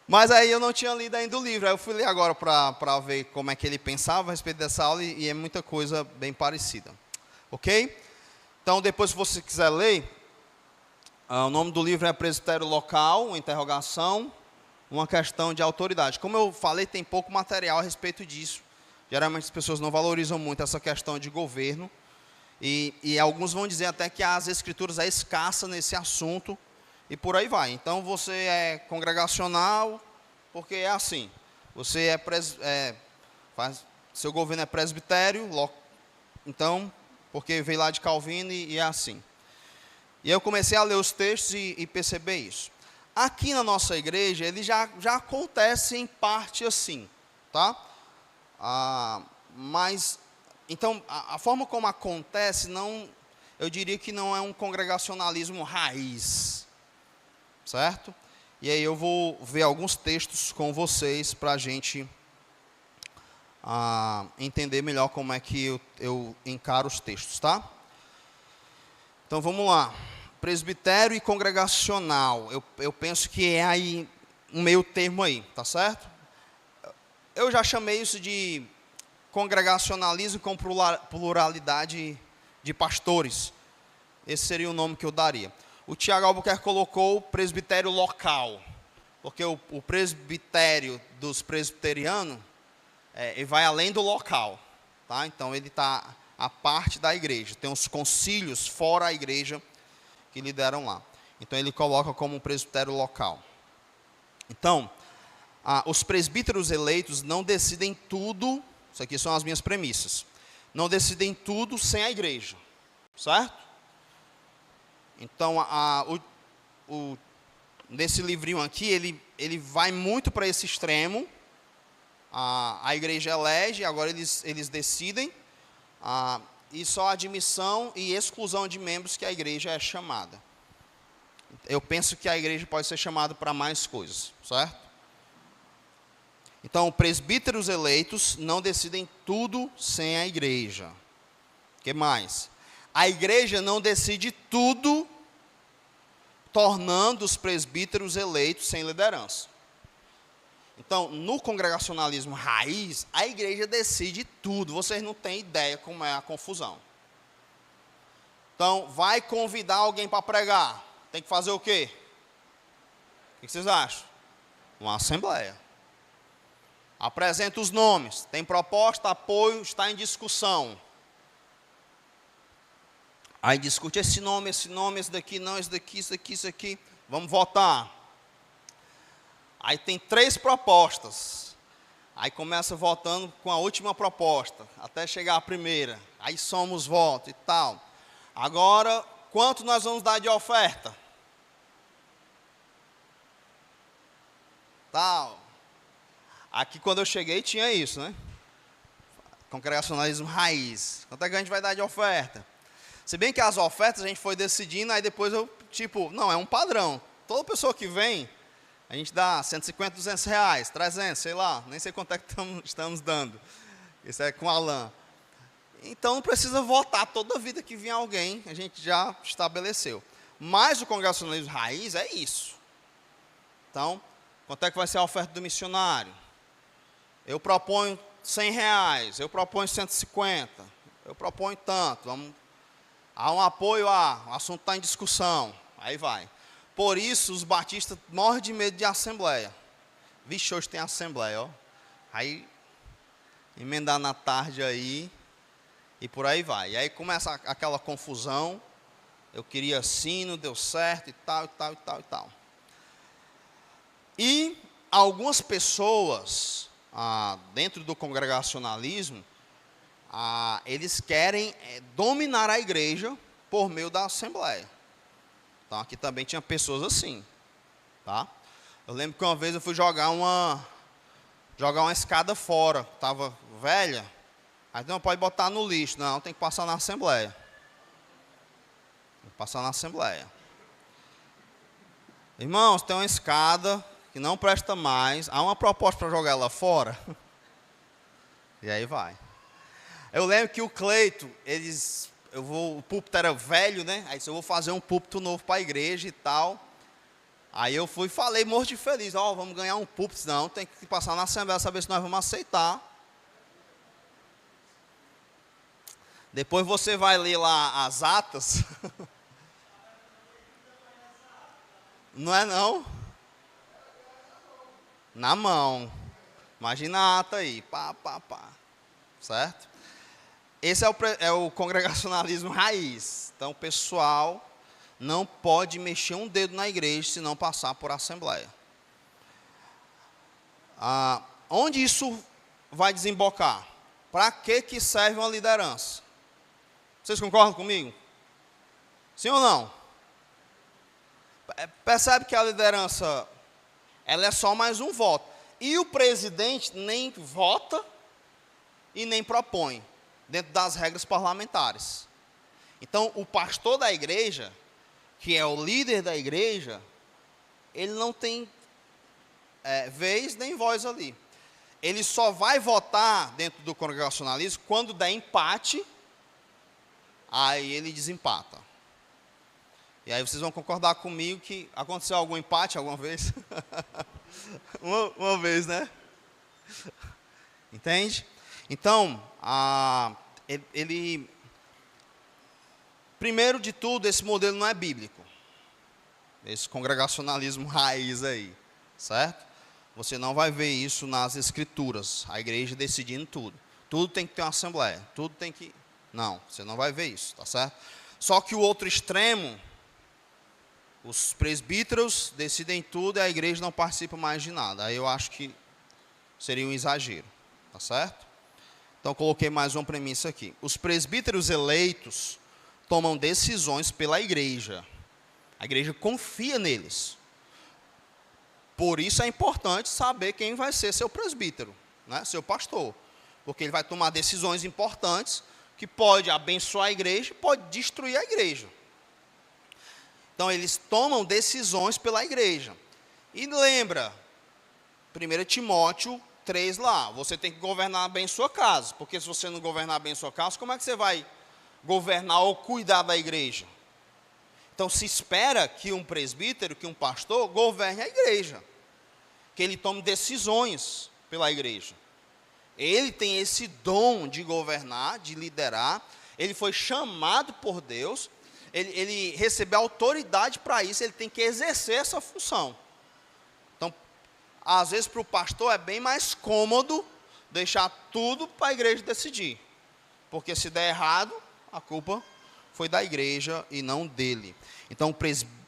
Mas aí eu não tinha lido ainda o livro. Aí eu fui ler agora para ver como é que ele pensava a respeito dessa aula. E é muita coisa bem parecida. Ok? Então, depois, se você quiser ler, o nome do livro é Presbitério Local, uma interrogação, uma questão de autoridade. Como eu falei, tem pouco material a respeito disso. Geralmente as pessoas não valorizam muito essa questão de governo. E alguns vão dizer até que as escrituras é escassa nesse assunto. E por aí vai. Então, você é congregacional, porque é assim. Você seu governo é presbitério, então, porque veio lá de Calvino e é assim. E eu comecei a ler os textos e perceber isso. Aqui na nossa igreja, ele já acontece em parte assim, tá? Mas, então, a forma como acontece, eu diria que não é um congregacionalismo raiz, certo? E aí eu vou ver alguns textos com vocês para a gente entender melhor como é que eu encaro os textos, tá? Então vamos lá. presbitério e congregacional, eu penso que é aí um meio termo aí, tá certo? Eu já chamei isso de congregacionalismo com pluralidade de pastores. Esse seria o nome que eu daria. O Tiago Albuquerque colocou presbitério local, porque o presbitério dos presbiterianos, ele vai além do local, tá? Então ele está a parte da igreja, tem os concílios fora a igreja que lideram lá. Então ele coloca como um presbitério local. Então, os presbíteros eleitos não decidem tudo, isso aqui são as minhas premissas, não decidem tudo sem a igreja, certo? Então, nesse livrinho aqui, ele vai muito para esse extremo. A igreja elege, agora eles decidem, e só admissão e exclusão de membros que a igreja é chamada. Eu penso que a igreja pode ser chamada para mais coisas, certo? Então, presbíteros eleitos não decidem tudo sem a igreja. O que mais? A igreja não decide tudo, tornando os presbíteros eleitos sem liderança. Então, no congregacionalismo raiz, a igreja decide tudo. Vocês não têm ideia como é a confusão. Então, vai convidar alguém para pregar. Tem que fazer o quê? O que vocês acham? Uma assembleia. Apresenta os nomes. Tem proposta, apoio, está em discussão. Aí discute esse nome, esse daqui, não, esse daqui, isso aqui. Vamos votar. Aí tem 3 propostas. Aí começa votando com a última proposta, até chegar à primeira. Aí somos votos e tal. Agora, quanto nós vamos dar de oferta? Tal. Aqui quando eu cheguei tinha isso, né? Congregacionalismo raiz. Quanto é que a gente vai dar de oferta? Se bem que as ofertas a gente foi decidindo, aí depois não, é um padrão. Toda pessoa que vem, a gente dá 150, 200 reais, 300, sei lá, nem sei quanto é que estamos dando. Isso é com Alan. Então não precisa votar toda vida que vier alguém, a gente já estabeleceu. Mas o congregacionalismo raiz é isso. Então, quanto é que vai ser a oferta do missionário? Eu proponho 100 reais, eu proponho 150, eu proponho tanto. Há um apoio, o assunto está em discussão, aí vai. Por isso, os batistas morrem de medo de assembleia. Vixe, hoje tem assembleia, ó. Aí, emendar na tarde aí, e por aí vai. E aí começa aquela confusão. Eu queria assim, não deu certo, e tal, e tal, e tal, e tal. E algumas pessoas, dentro do congregacionalismo, eles querem dominar a igreja por meio da assembleia. Então, aqui também tinha pessoas assim, tá? Eu lembro que uma vez eu fui jogar uma escada fora, estava velha, aí não pode botar no lixo, não, tem que passar na assembleia. Tem que passar na assembleia. Irmãos, tem uma escada que não presta mais, há uma proposta para jogar ela fora. E aí vai. Eu lembro que o Cleito, o púlpito era velho, né? Aí disse, eu vou fazer um púlpito novo para a igreja e tal. Aí eu fui e falei, morto de feliz, vamos ganhar um púlpito. Não, tem que passar na assembleia, saber se nós vamos aceitar. Depois você vai ler lá as atas. Não é não? Na mão. Imagina a ata aí, pá. Certo? Esse é o congregacionalismo raiz. Então, o pessoal não pode mexer um dedo na igreja se não passar por assembleia. Onde isso vai desembocar? Para que serve uma liderança? Vocês concordam comigo? Sim ou não? Percebe que a liderança, ela é só mais um voto. E o presidente nem vota e nem propõe, dentro das regras parlamentares. Então, o pastor da igreja, que é o líder da igreja, ele não tem vez nem voz ali. Ele só vai votar dentro do congregacionalismo quando der empate, aí ele desempata. E aí vocês vão concordar comigo que aconteceu algum empate alguma vez? uma vez, né? Entende? Então, primeiro de tudo, esse modelo não é bíblico. Esse congregacionalismo raiz aí, certo? Você não vai ver isso nas escrituras, a igreja decidindo tudo. Tudo tem que ter uma assembleia, tudo tem que... Não, você não vai ver isso, tá certo? Só que o outro extremo, os presbíteros decidem tudo e a igreja não participa mais de nada. Aí eu acho que seria um exagero, tá certo? Então coloquei mais uma premissa aqui. Os presbíteros eleitos tomam decisões pela igreja. A igreja confia neles. Por isso é importante saber quem vai ser seu presbítero, né? Seu pastor. Porque ele vai tomar decisões importantes que pode abençoar a igreja, pode destruir a igreja. Então, eles tomam decisões pela igreja. E lembra, 1 Timóteo 3 lá, você tem que governar bem sua casa. Porque se você não governar bem sua casa, como é que você vai governar ou cuidar da igreja? Então, se espera que um presbítero, que um pastor, governe a igreja. Que ele tome decisões pela igreja. Ele tem esse dom de governar, de liderar. Ele foi chamado por Deus. Ele recebeu autoridade para isso, ele tem que exercer essa função. Então, às vezes para o pastor é bem mais cômodo deixar tudo para a igreja decidir. Porque se der errado, a culpa foi da igreja e não dele. Então,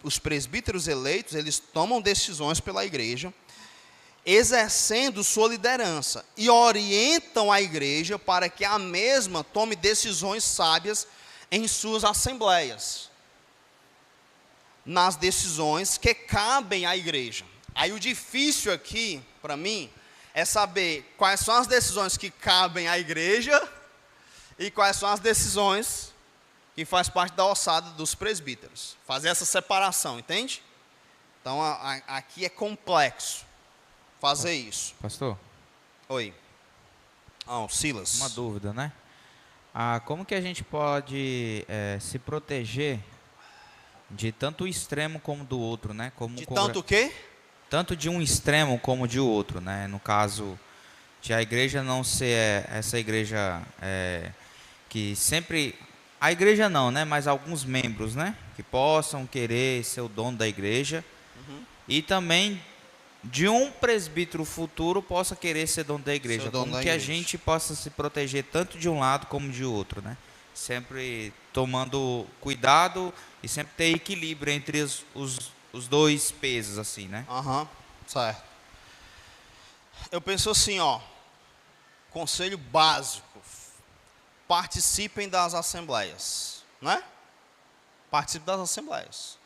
os presbíteros eleitos, eles tomam decisões pela igreja, exercendo sua liderança, e orientam a igreja para que a mesma tome decisões sábias em suas assembleias, nas decisões que cabem à igreja. Aí o difícil aqui, para mim, é saber quais são as decisões que cabem à igreja e quais são as decisões que faz parte da ossada dos presbíteros. Fazer essa separação, entende? Então, aqui é complexo fazer isso. Pastor? Oi. Silas. Uma dúvida, né? Como que a gente pode se proteger de tanto o extremo como do outro, né? Tanto o quê? Tanto de um extremo como de outro, né? No caso de a igreja não ser essa igreja que sempre... A igreja não, né? Mas alguns membros, né? Que possam querer ser o dono da igreja. Uhum. E também de um presbítero futuro possa querer ser dono da igreja. Como que a gente possa se proteger tanto de um lado como de outro, né? Sempre tomando cuidado e sempre ter equilíbrio entre os dois pesos, assim, né? Certo. Eu penso assim, conselho básico. Participem das assembleias, né? Participem das assembleias.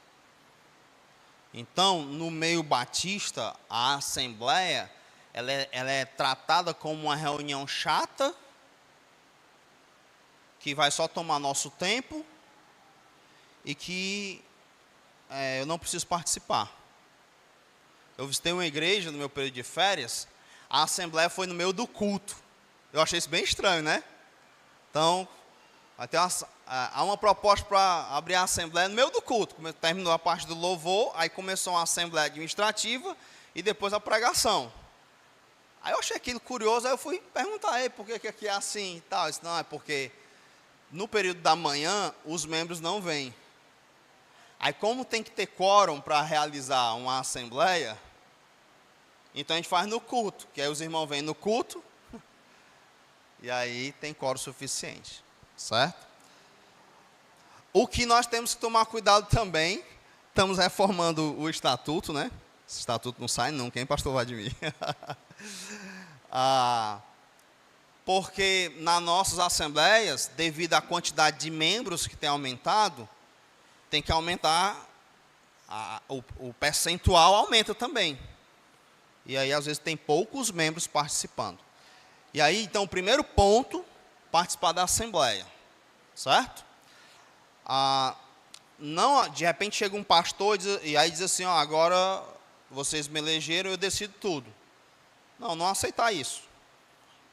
Então, no meio batista, a assembleia, ela é tratada como uma reunião chata, que vai só tomar nosso tempo, e que eu não preciso participar. Eu visitei uma igreja no meu período de férias, a assembleia foi no meio do culto. Eu achei isso bem estranho, né? Então, há uma proposta para abrir a assembleia no meio do culto. Terminou a parte do louvor, aí começou uma assembleia administrativa e depois a pregação. Aí eu achei aquilo curioso, aí eu fui perguntar por que aqui é assim e tal. Eu disse, não, é porque no período da manhã os membros não vêm. Aí como tem que ter quórum para realizar uma assembleia, então a gente faz no culto, que aí os irmãos vêm no culto, e aí tem quórum suficiente, certo? O que nós temos que tomar cuidado também, estamos reformando o estatuto, né? Esse estatuto não sai nunca, hein, pastor Vladimir? Porque nas nossas assembleias, devido à quantidade de membros que tem aumentado, tem que aumentar, o percentual aumenta também. E aí, às vezes, tem poucos membros participando. E aí, então, o primeiro ponto, participar da assembleia, certo? Não, de repente chega um pastor e aí diz assim, agora vocês me elegeram, eu decido tudo. Não aceitar isso.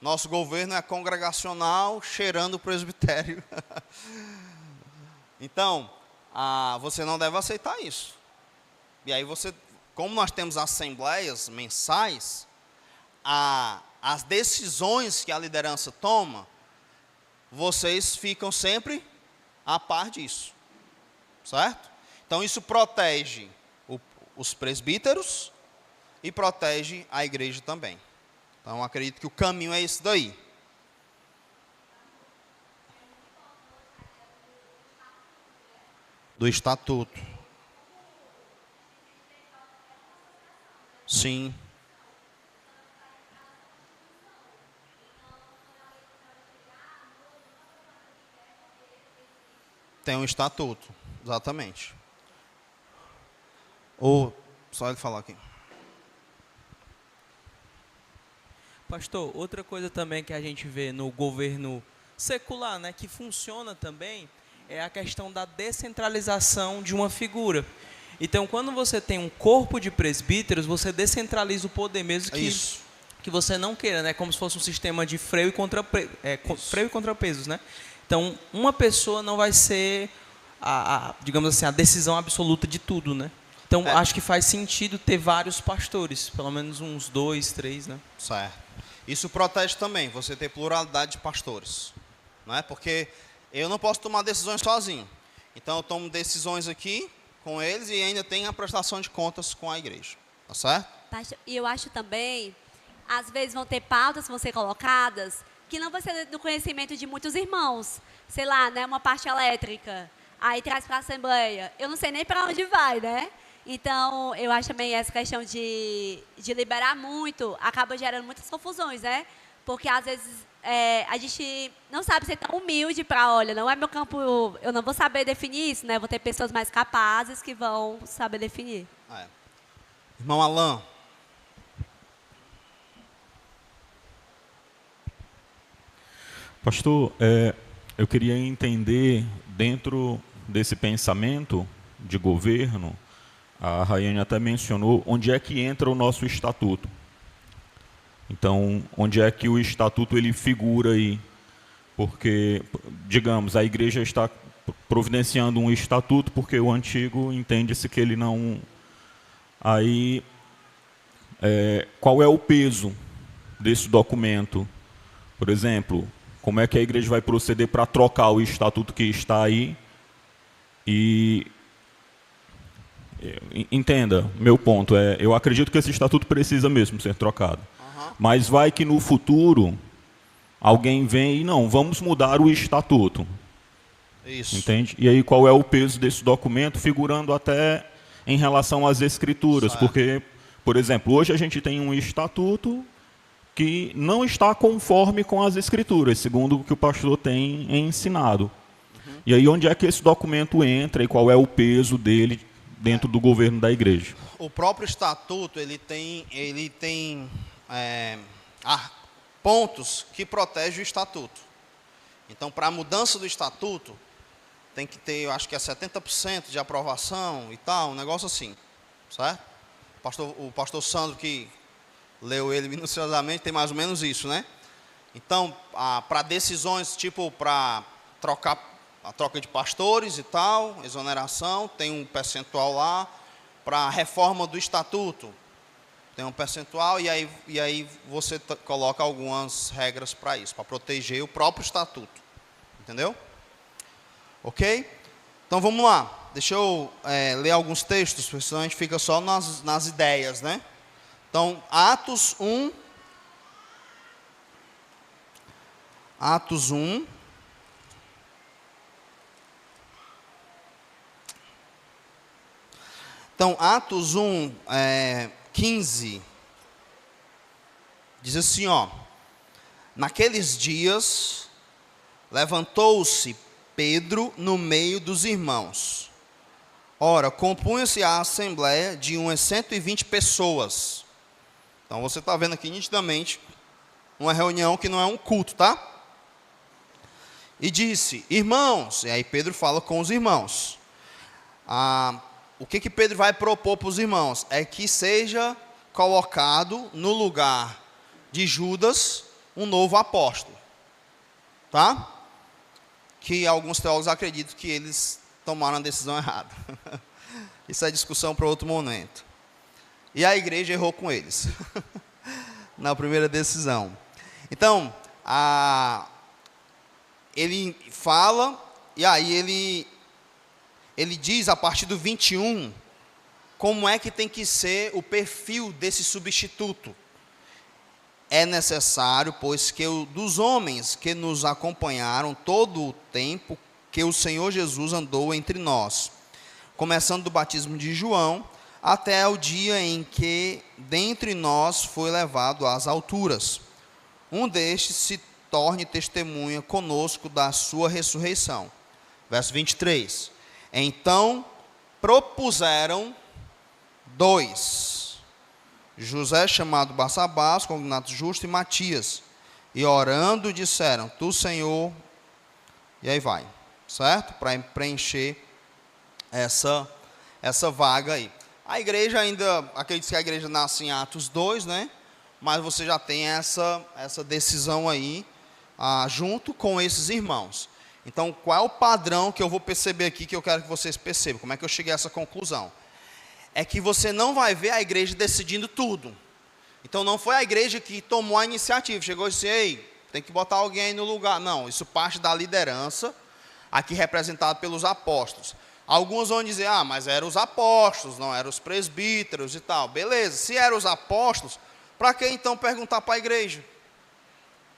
Nosso governo é congregacional, cheirando o presbitério. Então, você não deve aceitar isso. E aí como nós temos assembleias mensais, as decisões que a liderança toma, vocês ficam sempre a par disso, certo? Então isso protege os presbíteros e protege a igreja também. Então acredito que o caminho é esse daí. Do estatuto. Sim. Tem um estatuto, exatamente. Ou só ele falar aqui. Pastor, outra coisa também que a gente vê no governo secular, né, que funciona também, é a questão da descentralização de uma figura. Então, quando você tem um corpo de presbíteros, você descentraliza o poder, mesmo que você não queira, né? Como se fosse um sistema de freio e contrapesos, né? Então, uma pessoa não vai ser, digamos assim, a decisão absoluta de tudo, né? Então, acho que faz sentido ter vários pastores, pelo menos uns 2, 3, né? Certo. Isso protege também, você ter pluralidade de pastores, não é? Porque eu não posso tomar decisões sozinho. Então, eu tomo decisões aqui com eles e ainda tem a prestação de contas com a igreja, tá certo? E eu acho também, às vezes vão ter pautas que vão ser colocadas que não vai ser do conhecimento de muitos irmãos. Sei lá, né, uma parte elétrica, aí traz para a Assembleia. Eu não sei nem para onde vai, né? Então, eu acho também essa questão de liberar muito, acaba gerando muitas confusões, né? Porque, às vezes, a gente não sabe ser tão humilde para, olha, não é meu campo, eu não vou saber definir isso, né? Vou ter pessoas mais capazes que vão saber definir. Irmão Alain. Pastor, eu queria entender, dentro desse pensamento de governo, a Rayane até mencionou, onde é que entra o nosso estatuto. Então, onde é que o estatuto ele figura aí? Porque, digamos, a igreja está providenciando um estatuto, porque o antigo entende-se que ele não... Aí, qual é o peso desse documento? Por exemplo, como é que a igreja vai proceder para trocar o estatuto que está aí? E... Entenda, meu ponto eu acredito que esse estatuto precisa mesmo ser trocado. Mas vai que no futuro alguém vem e não, vamos mudar o estatuto. Isso. Entende? E aí qual é o peso desse documento, figurando até em relação às escrituras? Certo. Porque, por exemplo, hoje a gente tem um estatuto que não está conforme com as escrituras, segundo o que o pastor tem ensinado. E aí onde é que esse documento entra e qual é o peso dele dentro do governo da igreja? O próprio estatuto, ele tem pontos que protegem o estatuto. Então, para a mudança do estatuto, tem que ter, eu acho que é 70% de aprovação e tal, um negócio assim, certo? O pastor Sandro, que leu ele minuciosamente, tem mais ou menos isso, né? Então, para decisões, tipo, para a troca de pastores e tal, exoneração, tem um percentual lá. Para a reforma do estatuto, tem um percentual, e aí você coloca algumas regras para isso, para proteger o próprio estatuto. Entendeu? Ok? Então vamos lá. Deixa eu ler alguns textos, porque senão a gente fica só nas ideias, né? Então, Atos 1. Atos 1. Então, Atos 1, 15, diz assim, ó. Naqueles dias, levantou-se Pedro no meio dos irmãos. Ora, compunha-se a assembleia de umas 120 pessoas. Então, você está vendo aqui nitidamente uma reunião que não é um culto, tá? E disse, irmãos, e aí Pedro fala com os irmãos. O que Pedro vai propor para os irmãos? É que seja colocado no lugar de Judas um novo apóstolo. Tá? Que alguns teólogos acreditam que eles tomaram a decisão errada. Isso é discussão para outro momento. E a igreja errou com eles na primeira decisão. Então, ele fala, e aí ele diz a partir do 21 como é que tem que ser o perfil desse substituto. É necessário, pois, que dos homens que nos acompanharam todo o tempo que o Senhor Jesus andou entre nós, começando do batismo de João, até o dia em que dentre nós foi levado às alturas. Um destes se torne testemunha conosco da sua ressurreição. Verso 23. Então propuseram 2. José, chamado Barsabás, cognato Justo, e Matias. E orando disseram, tu, Senhor, e aí vai, certo? Para preencher essa vaga aí. A igreja ainda, acredito que a igreja nasce em Atos 2, né? Mas você já tem essa decisão aí, junto com esses irmãos. Então, qual é o padrão que eu vou perceber aqui, que eu quero que vocês percebam? Como é que eu cheguei a essa conclusão? É que você não vai ver a igreja decidindo tudo. Então, não foi a igreja que tomou a iniciativa, chegou e disse, ei, tem que botar alguém aí no lugar. Não, isso parte da liderança, aqui representada pelos apóstolos. Alguns vão dizer, mas eram os apóstolos, não eram os presbíteros e tal. Beleza, se eram os apóstolos, para que então perguntar para a igreja?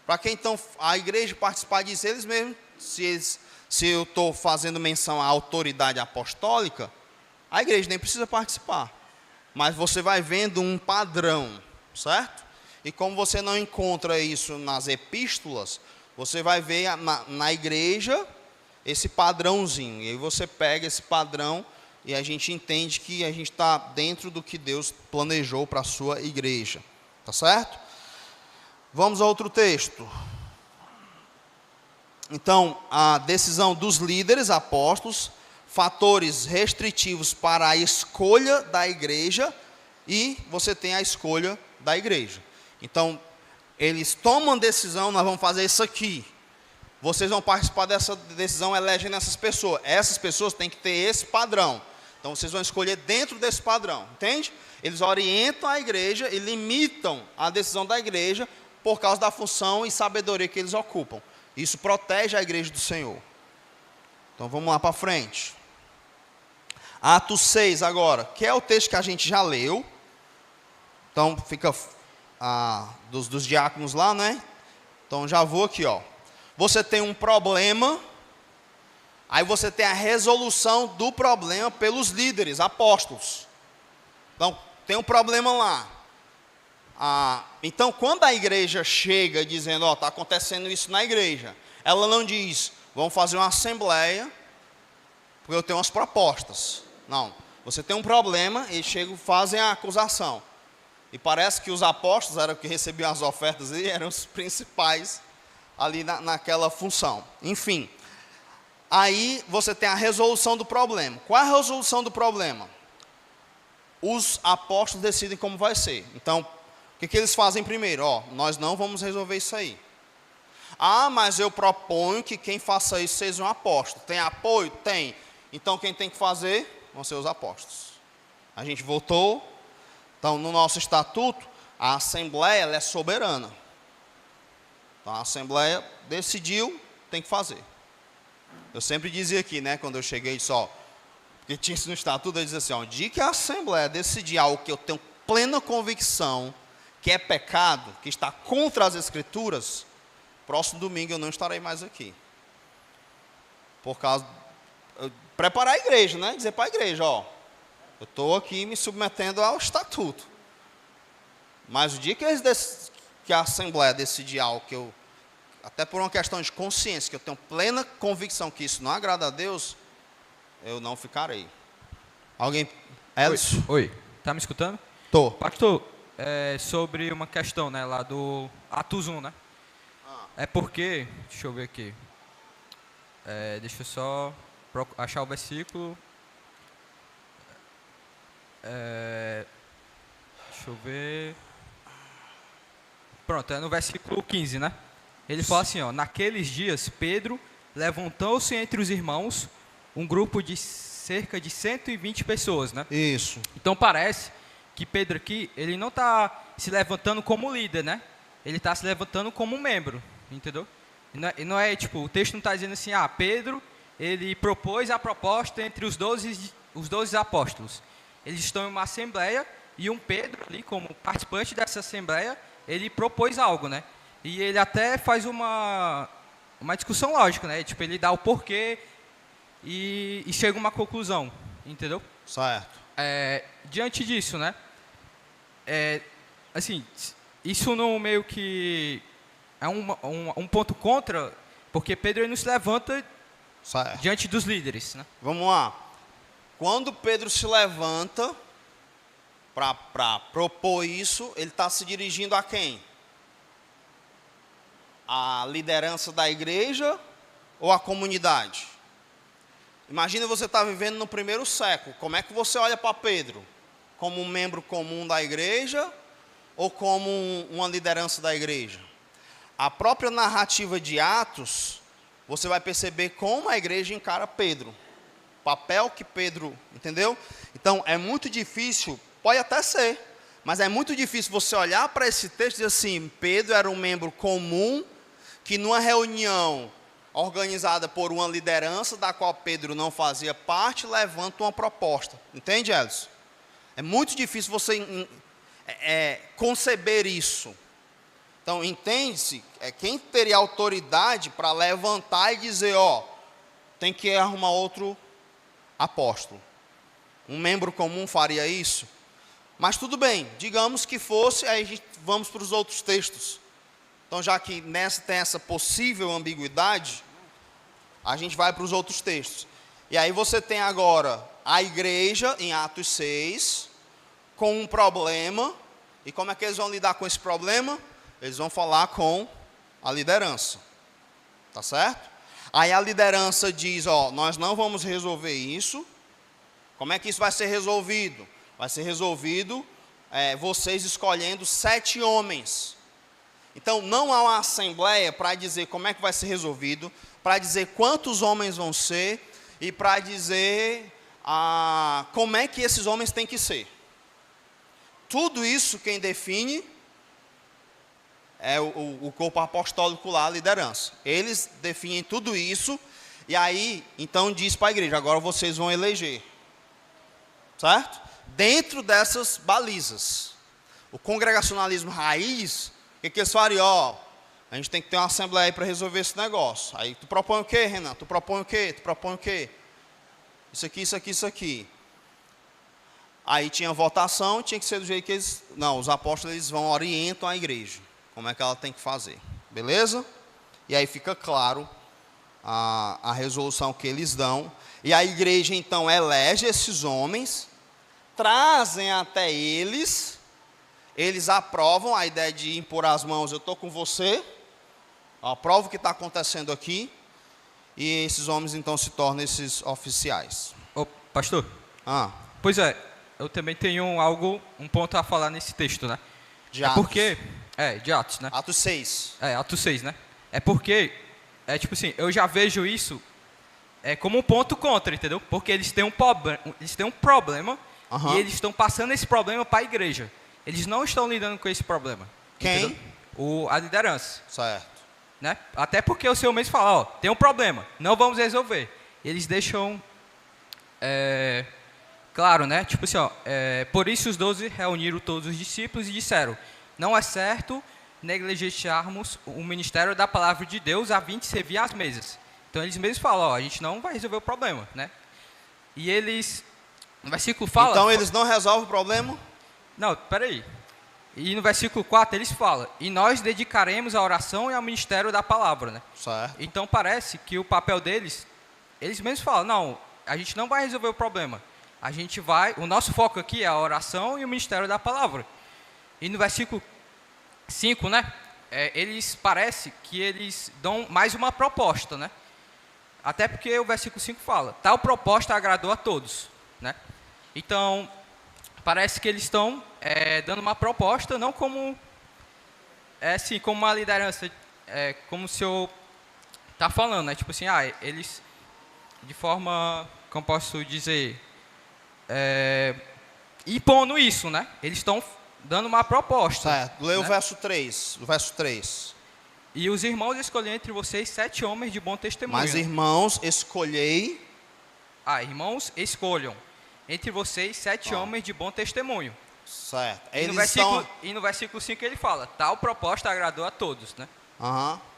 Para que então a igreja participar disso? Eles mesmos, se eu estou fazendo menção à autoridade apostólica, a igreja nem precisa participar. Mas você vai vendo um padrão, certo? E como você não encontra isso nas epístolas, você vai ver na igreja esse padrãozinho. E aí você pega esse padrão e a gente entende que a gente está dentro do que Deus planejou para a sua igreja. Tá certo? Vamos a outro texto. Então, a decisão dos líderes apóstolos, fatores restritivos para a escolha da igreja, e você tem a escolha da igreja. Então, eles tomam decisão, nós vamos fazer isso aqui. Vocês vão participar dessa decisão elegendo essas pessoas. Essas pessoas têm que ter esse padrão. Então, vocês vão escolher dentro desse padrão, entende? Eles orientam a igreja e limitam a decisão da igreja por causa da função e sabedoria que eles ocupam. Isso protege a igreja do Senhor. Então, vamos lá para frente. Atos 6 agora, que é o texto que a gente já leu. Então, fica dos diáconos lá, né? Então, já vou aqui, ó. Você tem um problema, aí você tem a resolução do problema pelos líderes, apóstolos. Então, tem um problema lá. Então, quando a igreja chega dizendo, está acontecendo isso na igreja, ela não diz, vamos fazer uma assembleia, porque eu tenho umas propostas. Não, você tem um problema e chegam, fazem a acusação. E parece que os apóstolos eram que recebiam as ofertas e eram os principais ali naquela função. Enfim, aí você tem a resolução do problema. Qual é a resolução do problema? Os apóstolos decidem como vai ser. Então, o que eles fazem primeiro? Nós não vamos resolver isso aí. Mas eu proponho que quem faça isso seja um apóstolo. Tem apoio? Tem. Então, quem tem que fazer vão ser os apóstolos. A gente voltou. Então, no nosso estatuto, a Assembleia ela é soberana. Então, a Assembleia decidiu, tem que fazer. Eu sempre dizia aqui, né, quando eu cheguei, porque tinha isso no estatuto, eu dizia assim, o dia que a Assembleia decidir algo que eu tenho plena convicção que é pecado, que está contra as Escrituras, próximo domingo eu não estarei mais aqui. Por causa, preparar a igreja, né, dizer para a igreja, eu estou aqui me submetendo ao estatuto. Mas o dia que a Assembleia decidir algo que eu, até por uma questão de consciência, que eu tenho plena convicção que isso não agrada a Deus, eu não ficarei. Alguém? Elcio? Oi, tá me escutando? Tô. Pastor, sobre uma questão, né, lá do Atos 1, né? É porque, deixa eu ver aqui. Deixa eu só achar o versículo. Deixa eu ver. Pronto, é no versículo 15, né? Ele fala assim, naqueles dias Pedro levantou-se entre os irmãos, um grupo de cerca de 120 pessoas, né? Isso. Então parece que Pedro aqui, ele não está se levantando como líder, né? Ele está se levantando como um membro, entendeu? E não é tipo, o texto não está dizendo assim, Pedro, ele propôs a proposta entre os 12 apóstolos. Eles estão em uma assembleia e um Pedro ali, como participante dessa assembleia, ele propôs algo, né? E ele até faz uma discussão lógica, né? Tipo, ele dá o porquê e chega a uma conclusão, entendeu? Certo. Diante disso, né? Assim, isso não meio que é um ponto contra, porque Pedro ele não se levanta Certo. diante dos líderes, né? Vamos lá. Quando Pedro se levanta para propor isso, ele está se dirigindo a quem? A liderança da igreja ou a comunidade? Imagina você estar vivendo no primeiro século. Como é que você olha para Pedro? Como um membro comum da igreja ou como uma liderança da igreja? A própria narrativa de Atos, você vai perceber como a igreja encara Pedro. O papel que Pedro, entendeu? Então, é muito difícil, pode até ser, mas é muito difícil você olhar para esse texto e dizer assim, Pedro era um membro comum, que numa reunião organizada por uma liderança, da qual Pedro não fazia parte, levanta uma proposta. Entende, Elson? É muito difícil você conceber isso. Então, entende-se, quem teria autoridade para levantar e dizer, tem que arrumar outro apóstolo. Um membro comum faria isso? Mas tudo bem, digamos que fosse, aí a gente vamos para os outros textos. Então, já que nessa tem essa possível ambiguidade, a gente vai para os outros textos. E aí você tem agora a igreja, em Atos 6, com um problema. E como é que eles vão lidar com esse problema? Eles vão falar com a liderança. Tá certo? Aí a liderança diz, nós não vamos resolver isso. Como é que isso vai ser resolvido? Vai ser resolvido vocês escolhendo 7 homens. Então, não há uma assembleia para dizer como é que vai ser resolvido, para dizer quantos homens vão ser e para dizer como é que esses homens têm que ser. Tudo isso quem define é o corpo apostólico lá, a liderança. Eles definem tudo isso e aí, então diz para a igreja, agora vocês vão eleger. Certo? Dentro dessas balizas. O congregacionalismo raiz, o que eles fariam? A gente tem que ter uma assembleia aí para resolver esse negócio. Aí tu propõe o quê, Renan? Tu propõe o quê? Tu propõe o quê? Isso aqui, isso aqui, isso aqui. Aí tinha votação, tinha que ser do jeito que eles... Não, os apóstolos eles orientam a igreja. Como é que ela tem que fazer. Beleza? E aí fica claro a resolução que eles dão. E a igreja então elege esses homens, trazem até eles, eles aprovam a ideia de impor as mãos, eu estou com você, aprovo o que está acontecendo aqui, e esses homens então se tornam esses oficiais. Pastor? Pois é, eu também tenho um ponto a falar nesse texto, né? De Atos. De Atos, né? Atos 6. Atos 6, né? É porque, tipo assim, eu já vejo isso como um ponto contra, entendeu? Porque eles têm um problema e eles estão passando esse problema para a igreja. Eles não estão lidando com esse problema. Quem? Entendeu? A liderança. Certo. Né? Até porque o Senhor mesmo fala, tem um problema, não vamos resolver. Eles deixam claro, né? Tipo assim, por isso os 12 reuniram todos os discípulos e disseram, não é certo negligenciarmos o ministério da palavra de Deus a fim de servir às mesas. Então eles mesmos falam, a gente não vai resolver o problema, né? E eles, no versículo fala... Então eles não resolvem o problema? Não, peraí. E no versículo 4 eles falam, e nós dedicaremos à oração e ao ministério da palavra, né? Certo. Então parece que o papel deles, eles mesmos falam, não, a gente não vai resolver o problema. O nosso foco aqui é a oração e o ministério da palavra. E no versículo 5, né? Parece que eles dão mais uma proposta, né? Até porque o versículo 5 fala, tal proposta agradou a todos, né? Então, parece que eles estão dando uma proposta, não como como uma liderança, como o senhor está falando, né? Tipo assim, eles de forma, como posso dizer, impondo isso, né? Eles estão dando uma proposta. Certo. Lê o né? verso 3. O verso 3. E os irmãos escolheram entre vocês 7 homens de bom testemunho. Mas, irmãos, escolhei... Irmãos, escolham entre vocês 7 homens de bom testemunho. Certo. E no versículo 5 ele fala, tal proposta agradou a todos, né?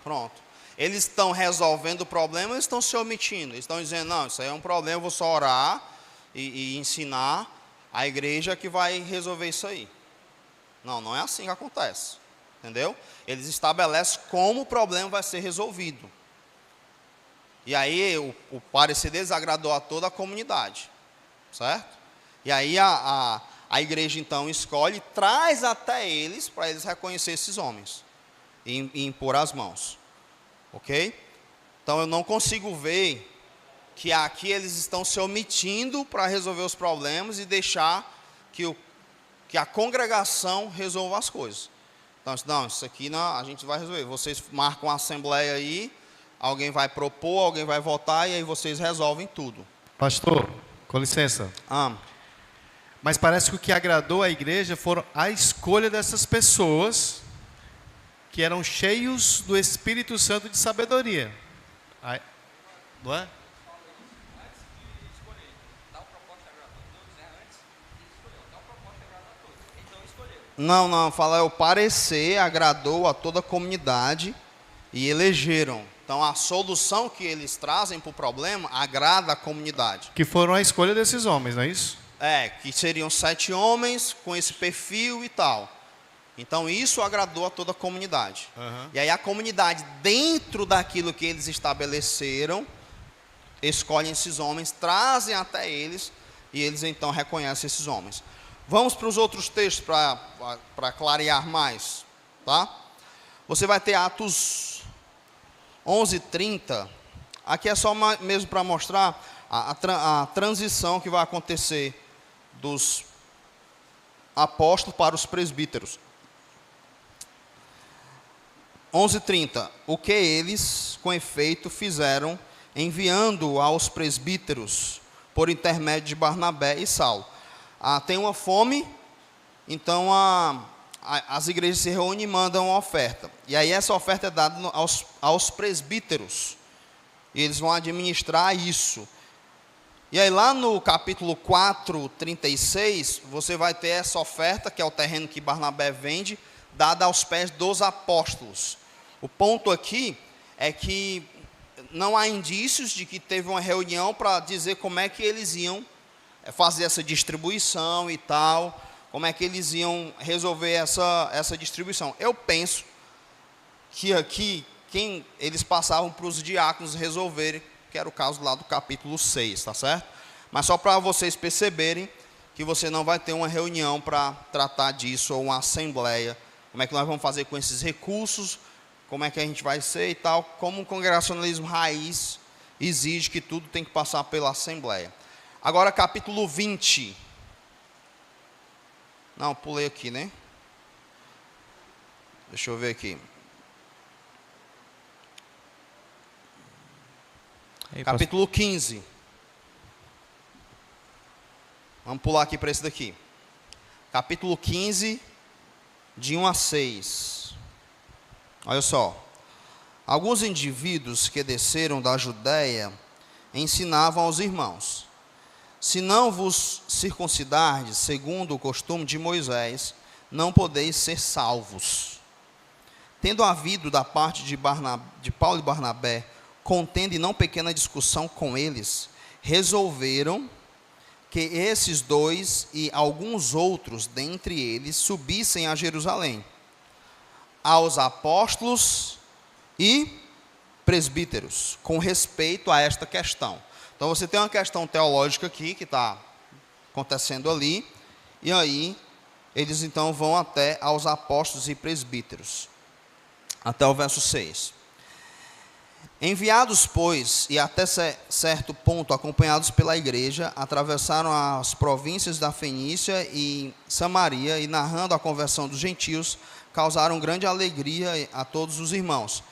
Pronto. Eles estão resolvendo o problema, eles estão se omitindo. Eles estão dizendo, não, isso aí é um problema, eu vou só orar e ensinar a igreja que vai resolver isso aí. Não, não é assim que acontece. Entendeu? Eles estabelecem como o problema vai ser resolvido. E aí o parecer deles agradou a toda a comunidade. Certo? E aí a igreja então escolhe, traz até eles, para eles reconhecer esses homens. E impor as mãos. Ok? Então eu não consigo ver que aqui eles estão se omitindo para resolver os problemas e deixar que a congregação resolva as coisas. Então, não, isso aqui não, a gente vai resolver. Vocês marcam uma assembleia aí, alguém vai propor, alguém vai votar e aí vocês resolvem tudo. Pastor, com licença. Mas parece que o que agradou a igreja foram a escolha dessas pessoas que eram cheios do Espírito Santo de sabedoria. Não é? Não, fala, o parecer agradou a toda a comunidade e elegeram. Então a solução que eles trazem para o problema agrada a comunidade. Que foram a escolha desses homens, não é isso? Que seriam 7 homens com esse perfil e tal. Então isso agradou a toda a comunidade. E aí a comunidade, dentro daquilo que eles estabeleceram, escolhem esses homens, trazem até eles, e eles então reconhecem esses homens. Vamos para os outros textos para clarear mais. Tá? Você vai ter Atos 11:30. Aqui é só mesmo para mostrar a transição que vai acontecer dos apóstolos para os presbíteros. 11:30. O que eles, com efeito, fizeram, enviando aos presbíteros, por intermédio de Barnabé e Saulo. Tem uma fome, então as igrejas se reúnem e mandam uma oferta. E aí essa oferta é dada aos presbíteros. E eles vão administrar isso. E aí lá no capítulo 4:36, você vai ter essa oferta, que é o terreno que Barnabé vende, dada aos pés dos apóstolos. O ponto aqui é que não há indícios de que teve uma reunião para dizer como é que eles iam fazer essa distribuição e tal, como é que eles iam resolver essa distribuição. Eu penso que aqui, eles passavam para os diáconos resolverem, que era o caso lá do capítulo 6, tá certo? Mas só para vocês perceberem que você não vai ter uma reunião para tratar disso, ou uma assembleia, como é que nós vamos fazer com esses recursos, como é que a gente vai ser e tal, como o congregacionalismo raiz exige que tudo tem que passar pela assembleia. Agora capítulo 20. Não, pulei aqui, né? Deixa eu ver aqui. Capítulo 15. Vamos pular aqui para esse daqui. Capítulo 15, de 1 a 6. Olha só. Alguns indivíduos que desceram da Judéia ensinavam aos irmãos: se não vos circuncidardes segundo o costume de Moisés, não podeis ser salvos. Tendo havido da parte de Paulo e Barnabé contenda e não pequena discussão com eles, resolveram que esses dois e alguns outros dentre eles subissem a Jerusalém, aos apóstolos e presbíteros, com respeito a esta questão. Então você tem uma questão teológica aqui, que está acontecendo ali, e aí eles então vão até aos apóstolos e presbíteros, até o verso 6. Enviados, pois, e até certo ponto acompanhados pela igreja, atravessaram as províncias da Fenícia e Samaria, e narrando a conversão dos gentios, causaram grande alegria a todos os irmãos.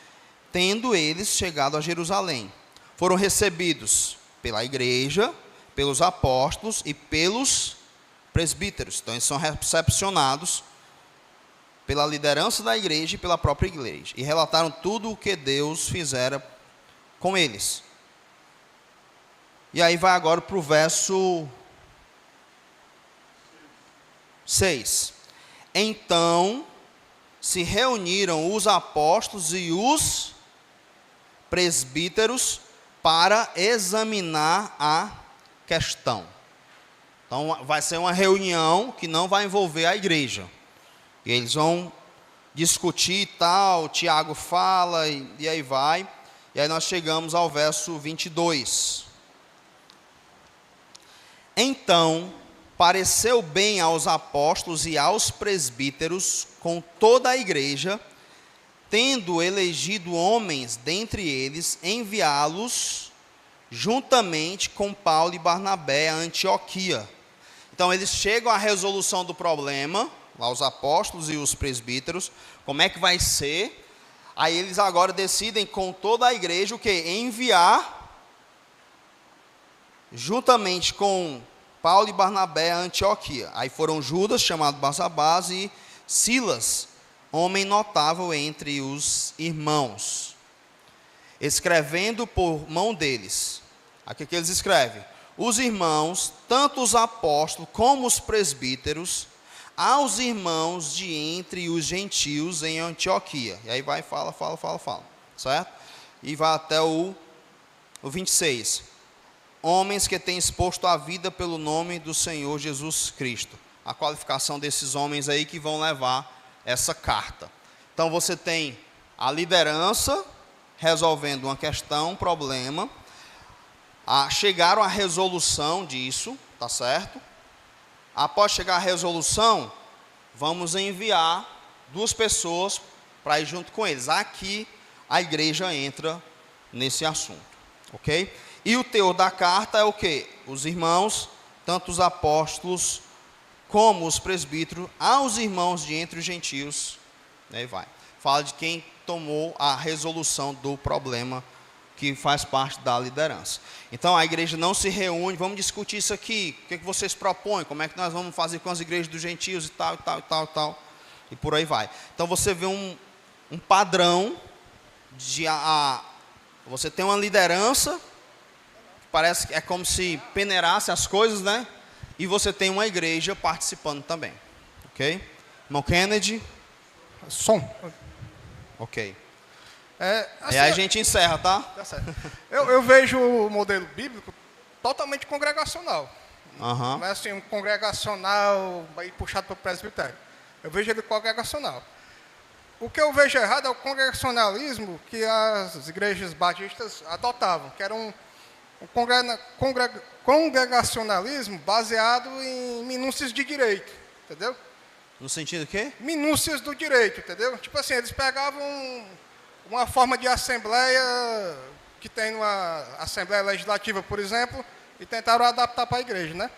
Tendo eles chegado a Jerusalém, foram recebidos pela igreja, pelos apóstolos e pelos presbíteros. Então, eles são recepcionados pela liderança da igreja e pela própria igreja. E relataram tudo o que Deus fizera com eles. E aí vai agora para o verso 6. Então se reuniram os apóstolos e os presbíteros para examinar a questão. Então vai ser uma reunião que não vai envolver a igreja. E eles vão discutir e tal, Tiago fala e aí vai. E aí nós chegamos ao verso 22. Então pareceu bem aos apóstolos e aos presbíteros com toda a igreja, tendo elegido homens dentre eles, enviá-los juntamente com Paulo e Barnabé a Antioquia. Então eles chegam à resolução do problema, lá os apóstolos e os presbíteros, como é que vai ser? Aí eles agora decidem com toda a igreja o quê? Enviar juntamente com Paulo e Barnabé a Antioquia. Aí foram Judas, chamado Barsabás, e Silas, homem notável entre os irmãos, escrevendo por mão deles. Aqui que eles escrevem: os irmãos, tanto os apóstolos como os presbíteros, aos irmãos de entre os gentios em Antioquia. E aí vai, fala, certo? E vai até o 26. Homens que têm exposto a vida pelo nome do Senhor Jesus Cristo. A qualificação desses homens aí que vão levar essa carta. Então você tem a liderança resolvendo uma questão, um problema. Chegaram à resolução disso, tá certo? Após chegar à resolução, vamos enviar 2 pessoas para ir junto com eles. Aqui a igreja entra nesse assunto, ok? E o teor da carta é o quê? Os irmãos, tanto os apóstolos como os presbíteros, aos irmãos de entre os gentios, aí vai. Fala de quem tomou a resolução do problema que faz parte da liderança. Então a igreja não se reúne, vamos discutir isso aqui, o que vocês propõem, como é que nós vamos fazer com as igrejas dos gentios e tal, e por aí vai. Então você vê um padrão, você tem uma liderança, parece que é como se peneirasse as coisas, né? E você tem uma igreja participando também, ok? Irmão Kennedy? Som. Ok. Assim, e aí a gente encerra, tá? Tá certo. Eu vejo o modelo bíblico totalmente congregacional. Uhum. Não é assim, um congregacional aí puxado para o presbitério. Eu vejo ele congregacional. O que eu vejo errado é o congregacionalismo que as igrejas batistas adotavam, que era um congregacionalismo baseado em minúcias de direito, entendeu? No sentido de quê? Minúcias do direito, entendeu? Tipo assim, eles pegavam uma forma de assembleia que tem numa Assembleia Legislativa, por exemplo, e tentaram adaptar para a igreja, né?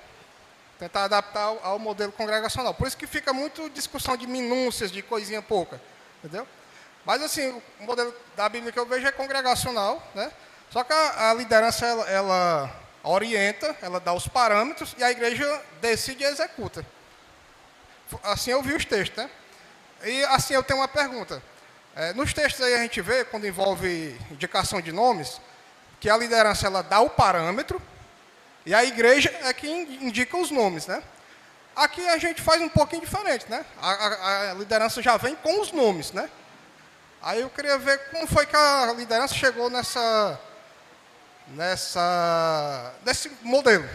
Tentar adaptar ao modelo congregacional. Por isso que fica muito discussão de minúcias, de coisinha pouca, entendeu? Mas assim, o modelo da Bíblia que eu vejo é congregacional, né? Só que a liderança, ela orienta, ela dá os parâmetros e a igreja decide e executa. Assim eu vi os textos, né? E assim eu tenho uma pergunta. Nos textos aí a gente vê, quando envolve indicação de nomes, que a liderança ela dá o parâmetro e a igreja é que indica os nomes, né? Aqui a gente faz um pouquinho diferente, né? A liderança já vem com os nomes, né? Aí eu queria ver como foi que a liderança chegou nesse modelo.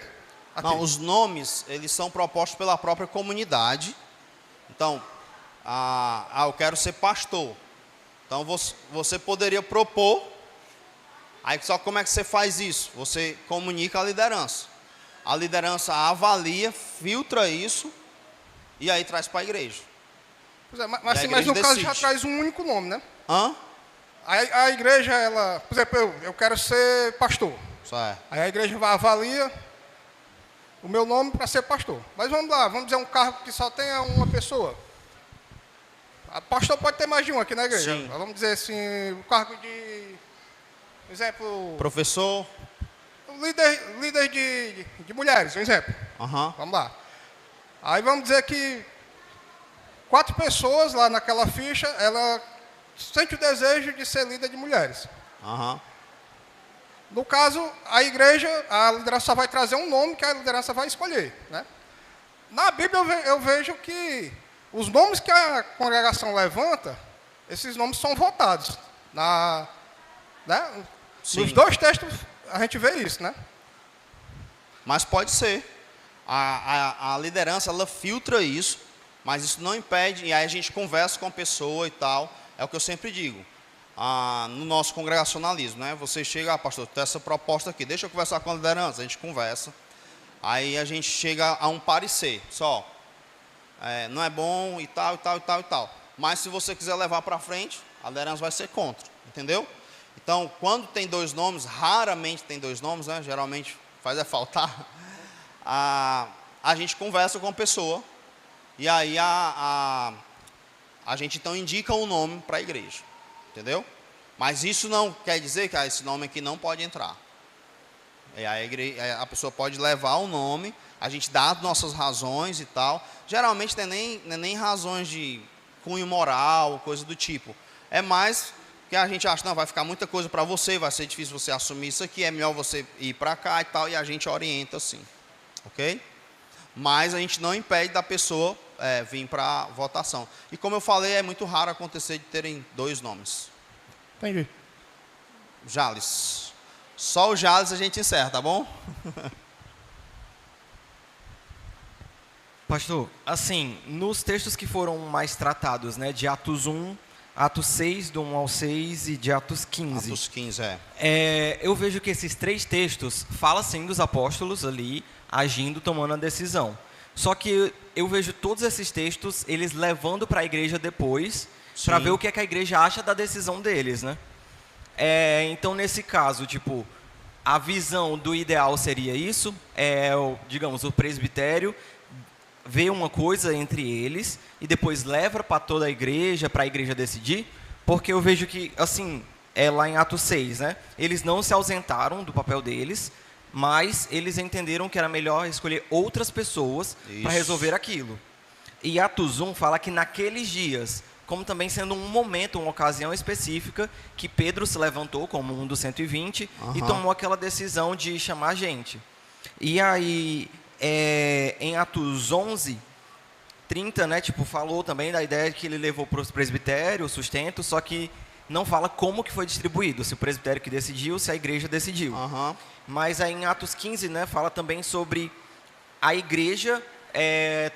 Aqui. Não, os nomes, eles são propostos pela própria comunidade. Então, eu quero ser pastor. Então, você poderia propor. Aí, só como é que você faz isso? Você comunica a liderança. A liderança avalia, filtra isso e aí traz para a igreja. Pois é, mas no caso já traz um único nome, né? Hã? A igreja, ela... Por exemplo, eu quero ser pastor. Certo. Aí a igreja avalia o meu nome para ser pastor. Mas vamos lá, vamos dizer um cargo que só tenha uma pessoa. A pastor pode ter mais de um aqui na igreja. Sim. Vamos dizer assim, o cargo de... Por exemplo... Professor. líder de mulheres, um exemplo. Vamos lá. Aí vamos dizer que 4 pessoas lá naquela ficha, ela sente o desejo de ser líder de mulheres. No caso, a igreja, a liderança só vai trazer um nome que a liderança vai escolher, né? Na Bíblia eu vejo que os nomes que a congregação levanta, esses nomes são votados. Né? Nos 2 textos a gente vê isso, né? Mas pode ser. A liderança, ela filtra isso, mas isso não impede, e aí a gente conversa com a pessoa e tal. É o que eu sempre digo. No nosso congregacionalismo, né? Você chega, pastor, tem essa proposta aqui, deixa eu conversar com a liderança, a gente conversa. Aí a gente chega a um parecer, só. Não é bom e tal, e tal, e tal, e tal. Mas se você quiser levar para frente, a liderança vai ser contra, entendeu? Então, quando tem 2 nomes, raramente tem 2 nomes, né? Geralmente faz faltar. A gente conversa com a pessoa e aí a gente então indica um nome para a igreja, entendeu? Mas isso não quer dizer que esse nome aqui não pode entrar. A pessoa pode levar o nome, a gente dá as nossas razões e tal. Geralmente não é nem razões de cunho moral, coisa do tipo. É mais que a gente acha, não, vai ficar muita coisa para você, vai ser difícil você assumir isso aqui, é melhor você ir para cá e tal, e a gente orienta assim, ok? Mas a gente não impede da pessoa vir para votação. E como eu falei, é muito raro acontecer de terem 2 nomes. Entendi. Jales. Só o Jales a gente encerra, tá bom? Pastor, assim, nos textos que foram mais tratados, né, de Atos 1, Atos 6, do 1 ao 6 e de Atos 15. Atos 15, eu vejo que esses 3 textos falam sim dos apóstolos ali, agindo, tomando a decisão. Só que eu vejo todos esses textos, eles levando para a igreja depois, para ver o que é que a igreja acha da decisão deles, né? Então, nesse caso, tipo, a visão do ideal seria isso, digamos, o presbitério vê uma coisa entre eles e depois leva para toda a igreja, para a igreja decidir, porque eu vejo que, assim, lá em Atos 6, né? Eles não se ausentaram do papel deles, mas eles entenderam que era melhor escolher outras pessoas para resolver aquilo. E Atos 1 fala que naqueles dias, como também sendo um momento, uma ocasião específica, que Pedro se levantou como um dos 120 e tomou aquela decisão de chamar a gente. E aí, em Atos 11, 30, né, tipo, falou também da ideia de que ele levou para os presbitérios, o sustento, só que não fala como que foi distribuído, se o presbitério que decidiu, se a igreja decidiu. Mas aí em Atos 15, né, fala também sobre a igreja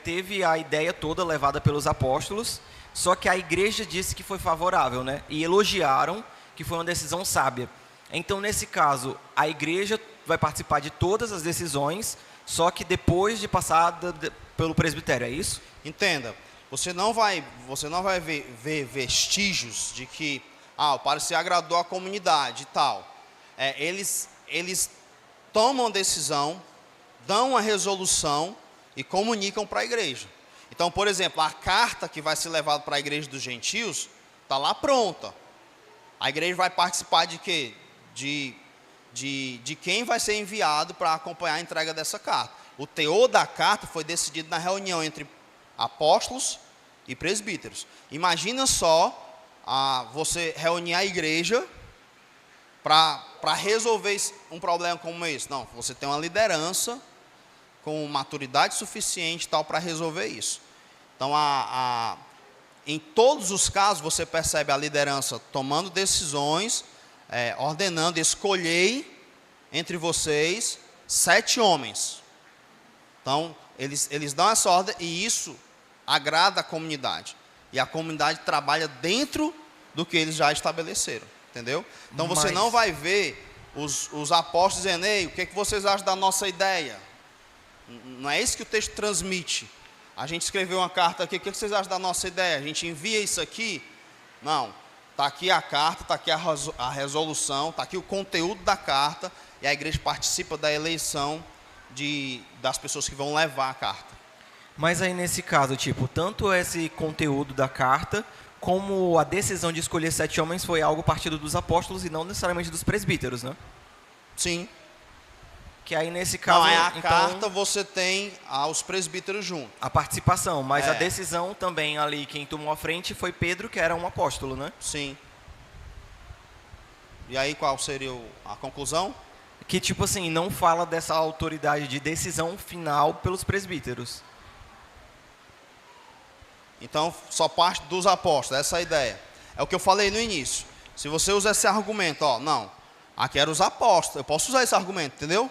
teve a ideia toda levada pelos apóstolos, só que a igreja disse que foi favorável, né, e elogiaram que foi uma decisão sábia. Então, nesse caso, a igreja vai participar de todas as decisões, só que depois de passar pelo presbitério, é isso? Entenda, você não vai ver vestígios de que o parecer agradou a comunidade e tal. Eles tomam a decisão, dão a resolução e comunicam para a igreja. Então, por exemplo, a carta que vai ser levada para a igreja dos gentios está lá pronta. A igreja vai participar de quê? De quem vai ser enviado para acompanhar a entrega dessa carta. O teor da carta foi decidido na reunião entre apóstolos e presbíteros. Imagina só você reunir a igreja para resolver um problema como esse. Não, você tem uma liderança com maturidade suficiente tal para resolver isso. Então, em todos os casos, você percebe a liderança tomando decisões, ordenando, escolhei entre vocês 7 homens. Então, eles dão essa ordem e isso agrada a comunidade. E a comunidade trabalha dentro do que eles já estabeleceram, entendeu? Então, você não vai ver os apóstolos dizendo, ei, o que vocês acham da nossa ideia? Não é isso que o texto transmite. A gente escreveu uma carta aqui, o que vocês acham da nossa ideia? A gente envia isso aqui? Não. Está aqui a carta, está aqui a resolução, está aqui o conteúdo da carta, e a igreja participa da eleição das pessoas que vão levar a carta. Mas aí nesse caso, tipo, tanto esse conteúdo da carta, como a decisão de escolher 7 homens foi algo partido dos apóstolos e não necessariamente dos presbíteros, né? Sim. Que aí nesse caso... Não, aí a então, carta você tem os presbíteros junto. a participação, mas É. a decisão também ali, quem tomou a frente foi Pedro, que era um apóstolo, né? Sim. E aí qual seria a conclusão? Que, tipo assim, não fala dessa autoridade de decisão final pelos presbíteros. Então, só parte dos apóstolos, essa é a ideia. É o que eu falei no início. Se você usa esse argumento, não, aqui eram os apóstolos, eu posso usar esse argumento, entendeu?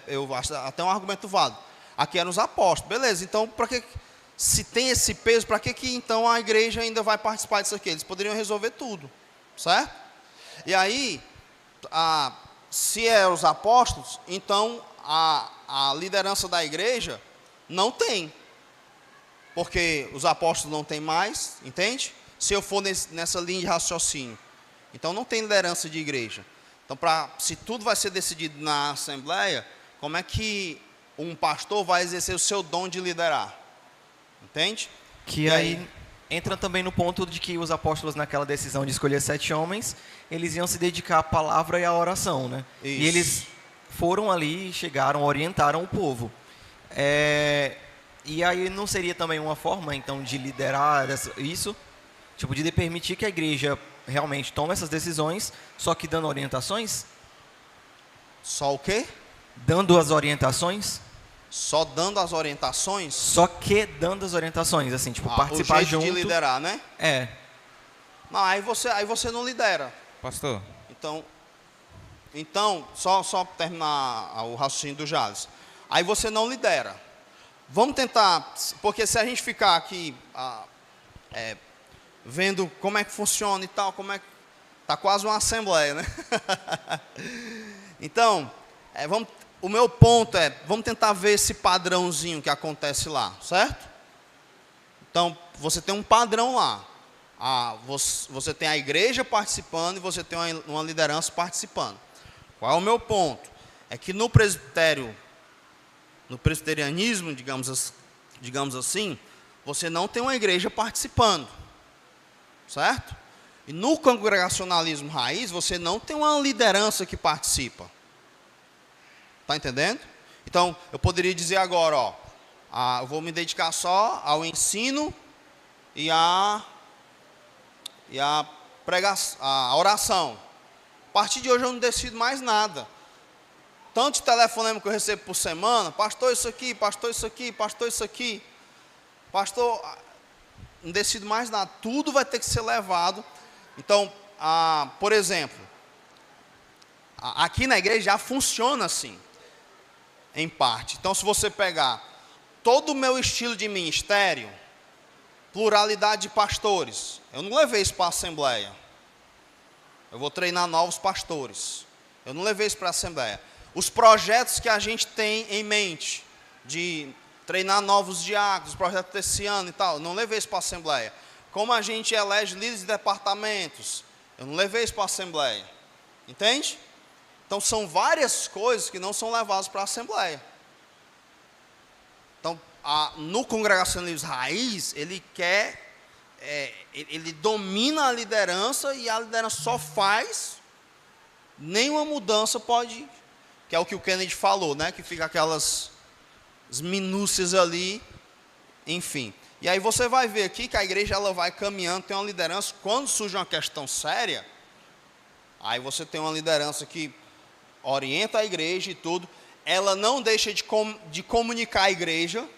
Eu acho até um argumento válido. Aqui eram os apóstolos, beleza, então, para que, se tem esse peso, para que então a igreja ainda vai participar disso aqui? Eles poderiam resolver tudo, certo? E aí, se é os apóstolos, então a liderança da igreja não tem. Porque os apóstolos não têm mais, entende? Se eu for nessa linha de raciocínio. Então não tem liderança de igreja. Então, se tudo vai ser decidido na assembleia, como é que um pastor vai exercer o seu dom de liderar? Entende? Que aí entra também no ponto de que os apóstolos, naquela decisão de escolher 7 homens, eles iam se dedicar à palavra e à oração, né? Isso. E eles foram ali, chegaram, orientaram o povo. E aí não seria também uma forma, então, de liderar isso? Tipo, de permitir que a igreja realmente tome essas decisões, só que dando orientações? Só o quê? Dando as orientações? Só dando as orientações? Só que dando as orientações, assim, tipo, participar o jeito junto. de liderar, né? É. Não, aí você não lidera. Pastor. Então só terminar o raciocínio do Jales. Aí você não lidera. Vamos tentar, porque se a gente ficar aqui vendo como é que funciona e tal, tá quase uma assembleia, né? Então, o meu ponto vamos tentar ver esse padrãozinho que acontece lá, certo? Então, você tem um padrão lá. Você tem a igreja participando e você tem uma liderança participando. Qual é o meu ponto? É que no presbiterianismo, digamos assim, você não tem uma igreja participando, certo? E no congregacionalismo raiz, você não tem uma liderança que participa. Está entendendo? Então, eu poderia dizer agora, eu vou me dedicar só ao ensino e a oração. A partir de hoje eu não decido mais nada. Tanto telefonema que eu recebo por semana, pastor isso aqui, pastor isso aqui, pastor isso aqui. Pastor, não decido mais nada. Tudo vai ter que ser levado. Então, por exemplo, aqui na igreja já funciona assim, em parte. Então, se você pegar todo o meu estilo de ministério, pluralidade de pastores, eu não levei isso para a assembleia. Eu vou treinar novos pastores. Eu não levei isso para a assembleia. Os projetos que a gente tem em mente, de treinar novos diáconos, projeto desse ano e tal, eu não levei isso para a assembleia. Como a gente elege líderes de departamentos, eu não levei isso para a assembleia. Entende? Então, são várias coisas que não são levadas para a assembleia. Então, no congregacionalismo raiz, ele ele domina a liderança e a liderança só faz, nenhuma mudança pode, que é o que o Kennedy falou, né? Que fica aquelas minúcias ali, enfim. E aí você vai ver aqui que a igreja ela vai caminhando, tem uma liderança, quando surge uma questão séria, aí você tem uma liderança que orienta a igreja e tudo, ela não deixa de comunicar a igreja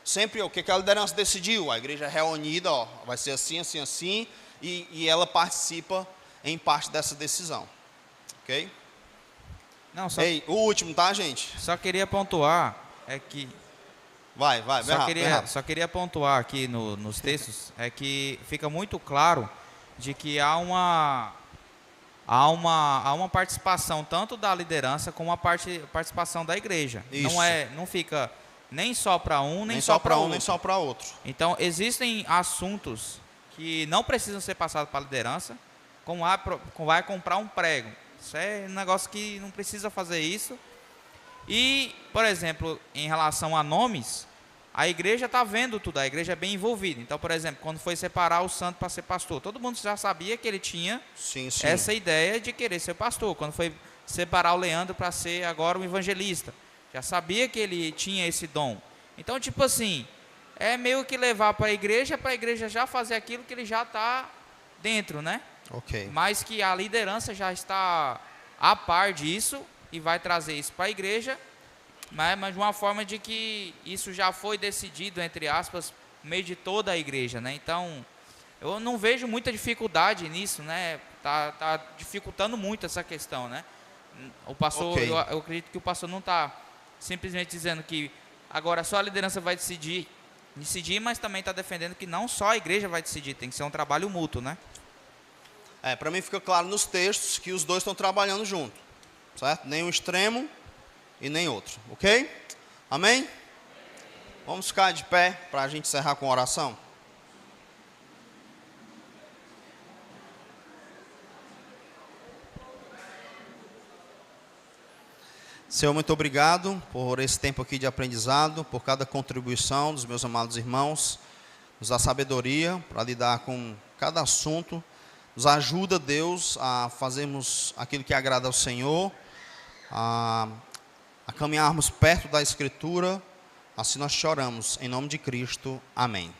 sempre, o que a liderança decidiu? A igreja é reunida, vai ser assim, assim, assim, e ela participa em parte dessa decisão. Ok? Não, o último, tá, gente? Só queria pontuar, Vai, só queria pontuar aqui nos textos, que fica muito claro de que há uma participação tanto da liderança como a participação da igreja. Isso. Não fica nem só para um, nem só para um, nem só para outro. Então, existem assuntos que não precisam ser passados para a liderança, como vai comprar um prego. Isso é um negócio que não precisa fazer isso. E, por exemplo, em relação a nomes, a igreja está vendo tudo, a igreja é bem envolvida. Então, por exemplo, quando foi separar o santo para ser pastor, todo mundo já sabia que ele tinha essa ideia de querer ser pastor. Quando foi separar o Leandro para ser agora um evangelista. Já sabia que ele tinha esse dom. Então, tipo assim, é meio que levar para a igreja já fazer aquilo que ele já está dentro, né? Ok. Mas que a liderança já está a par disso e vai trazer isso para a igreja, mas de uma forma de que isso já foi decidido, entre aspas, no meio de toda a igreja, né? Então, eu não vejo muita dificuldade nisso, né? Tá dificultando muito essa questão, né? O pastor, Ok. eu acredito que o pastor não está simplesmente dizendo que agora só a liderança vai decidir, mas também está defendendo que não só a igreja vai decidir, tem que ser um trabalho mútuo, né? Para mim fica claro nos textos que os dois estão trabalhando junto, certo? Nem um extremo e nem outro, ok? Amém? Vamos ficar de pé para a gente encerrar com oração. Senhor, muito obrigado por esse tempo aqui de aprendizado, por cada contribuição dos meus amados irmãos, nos dá sabedoria para lidar com cada assunto, nos ajuda, Deus, a fazermos aquilo que agrada ao Senhor, a caminharmos perto da Escritura, assim nós choramos, em nome de Cristo, amém.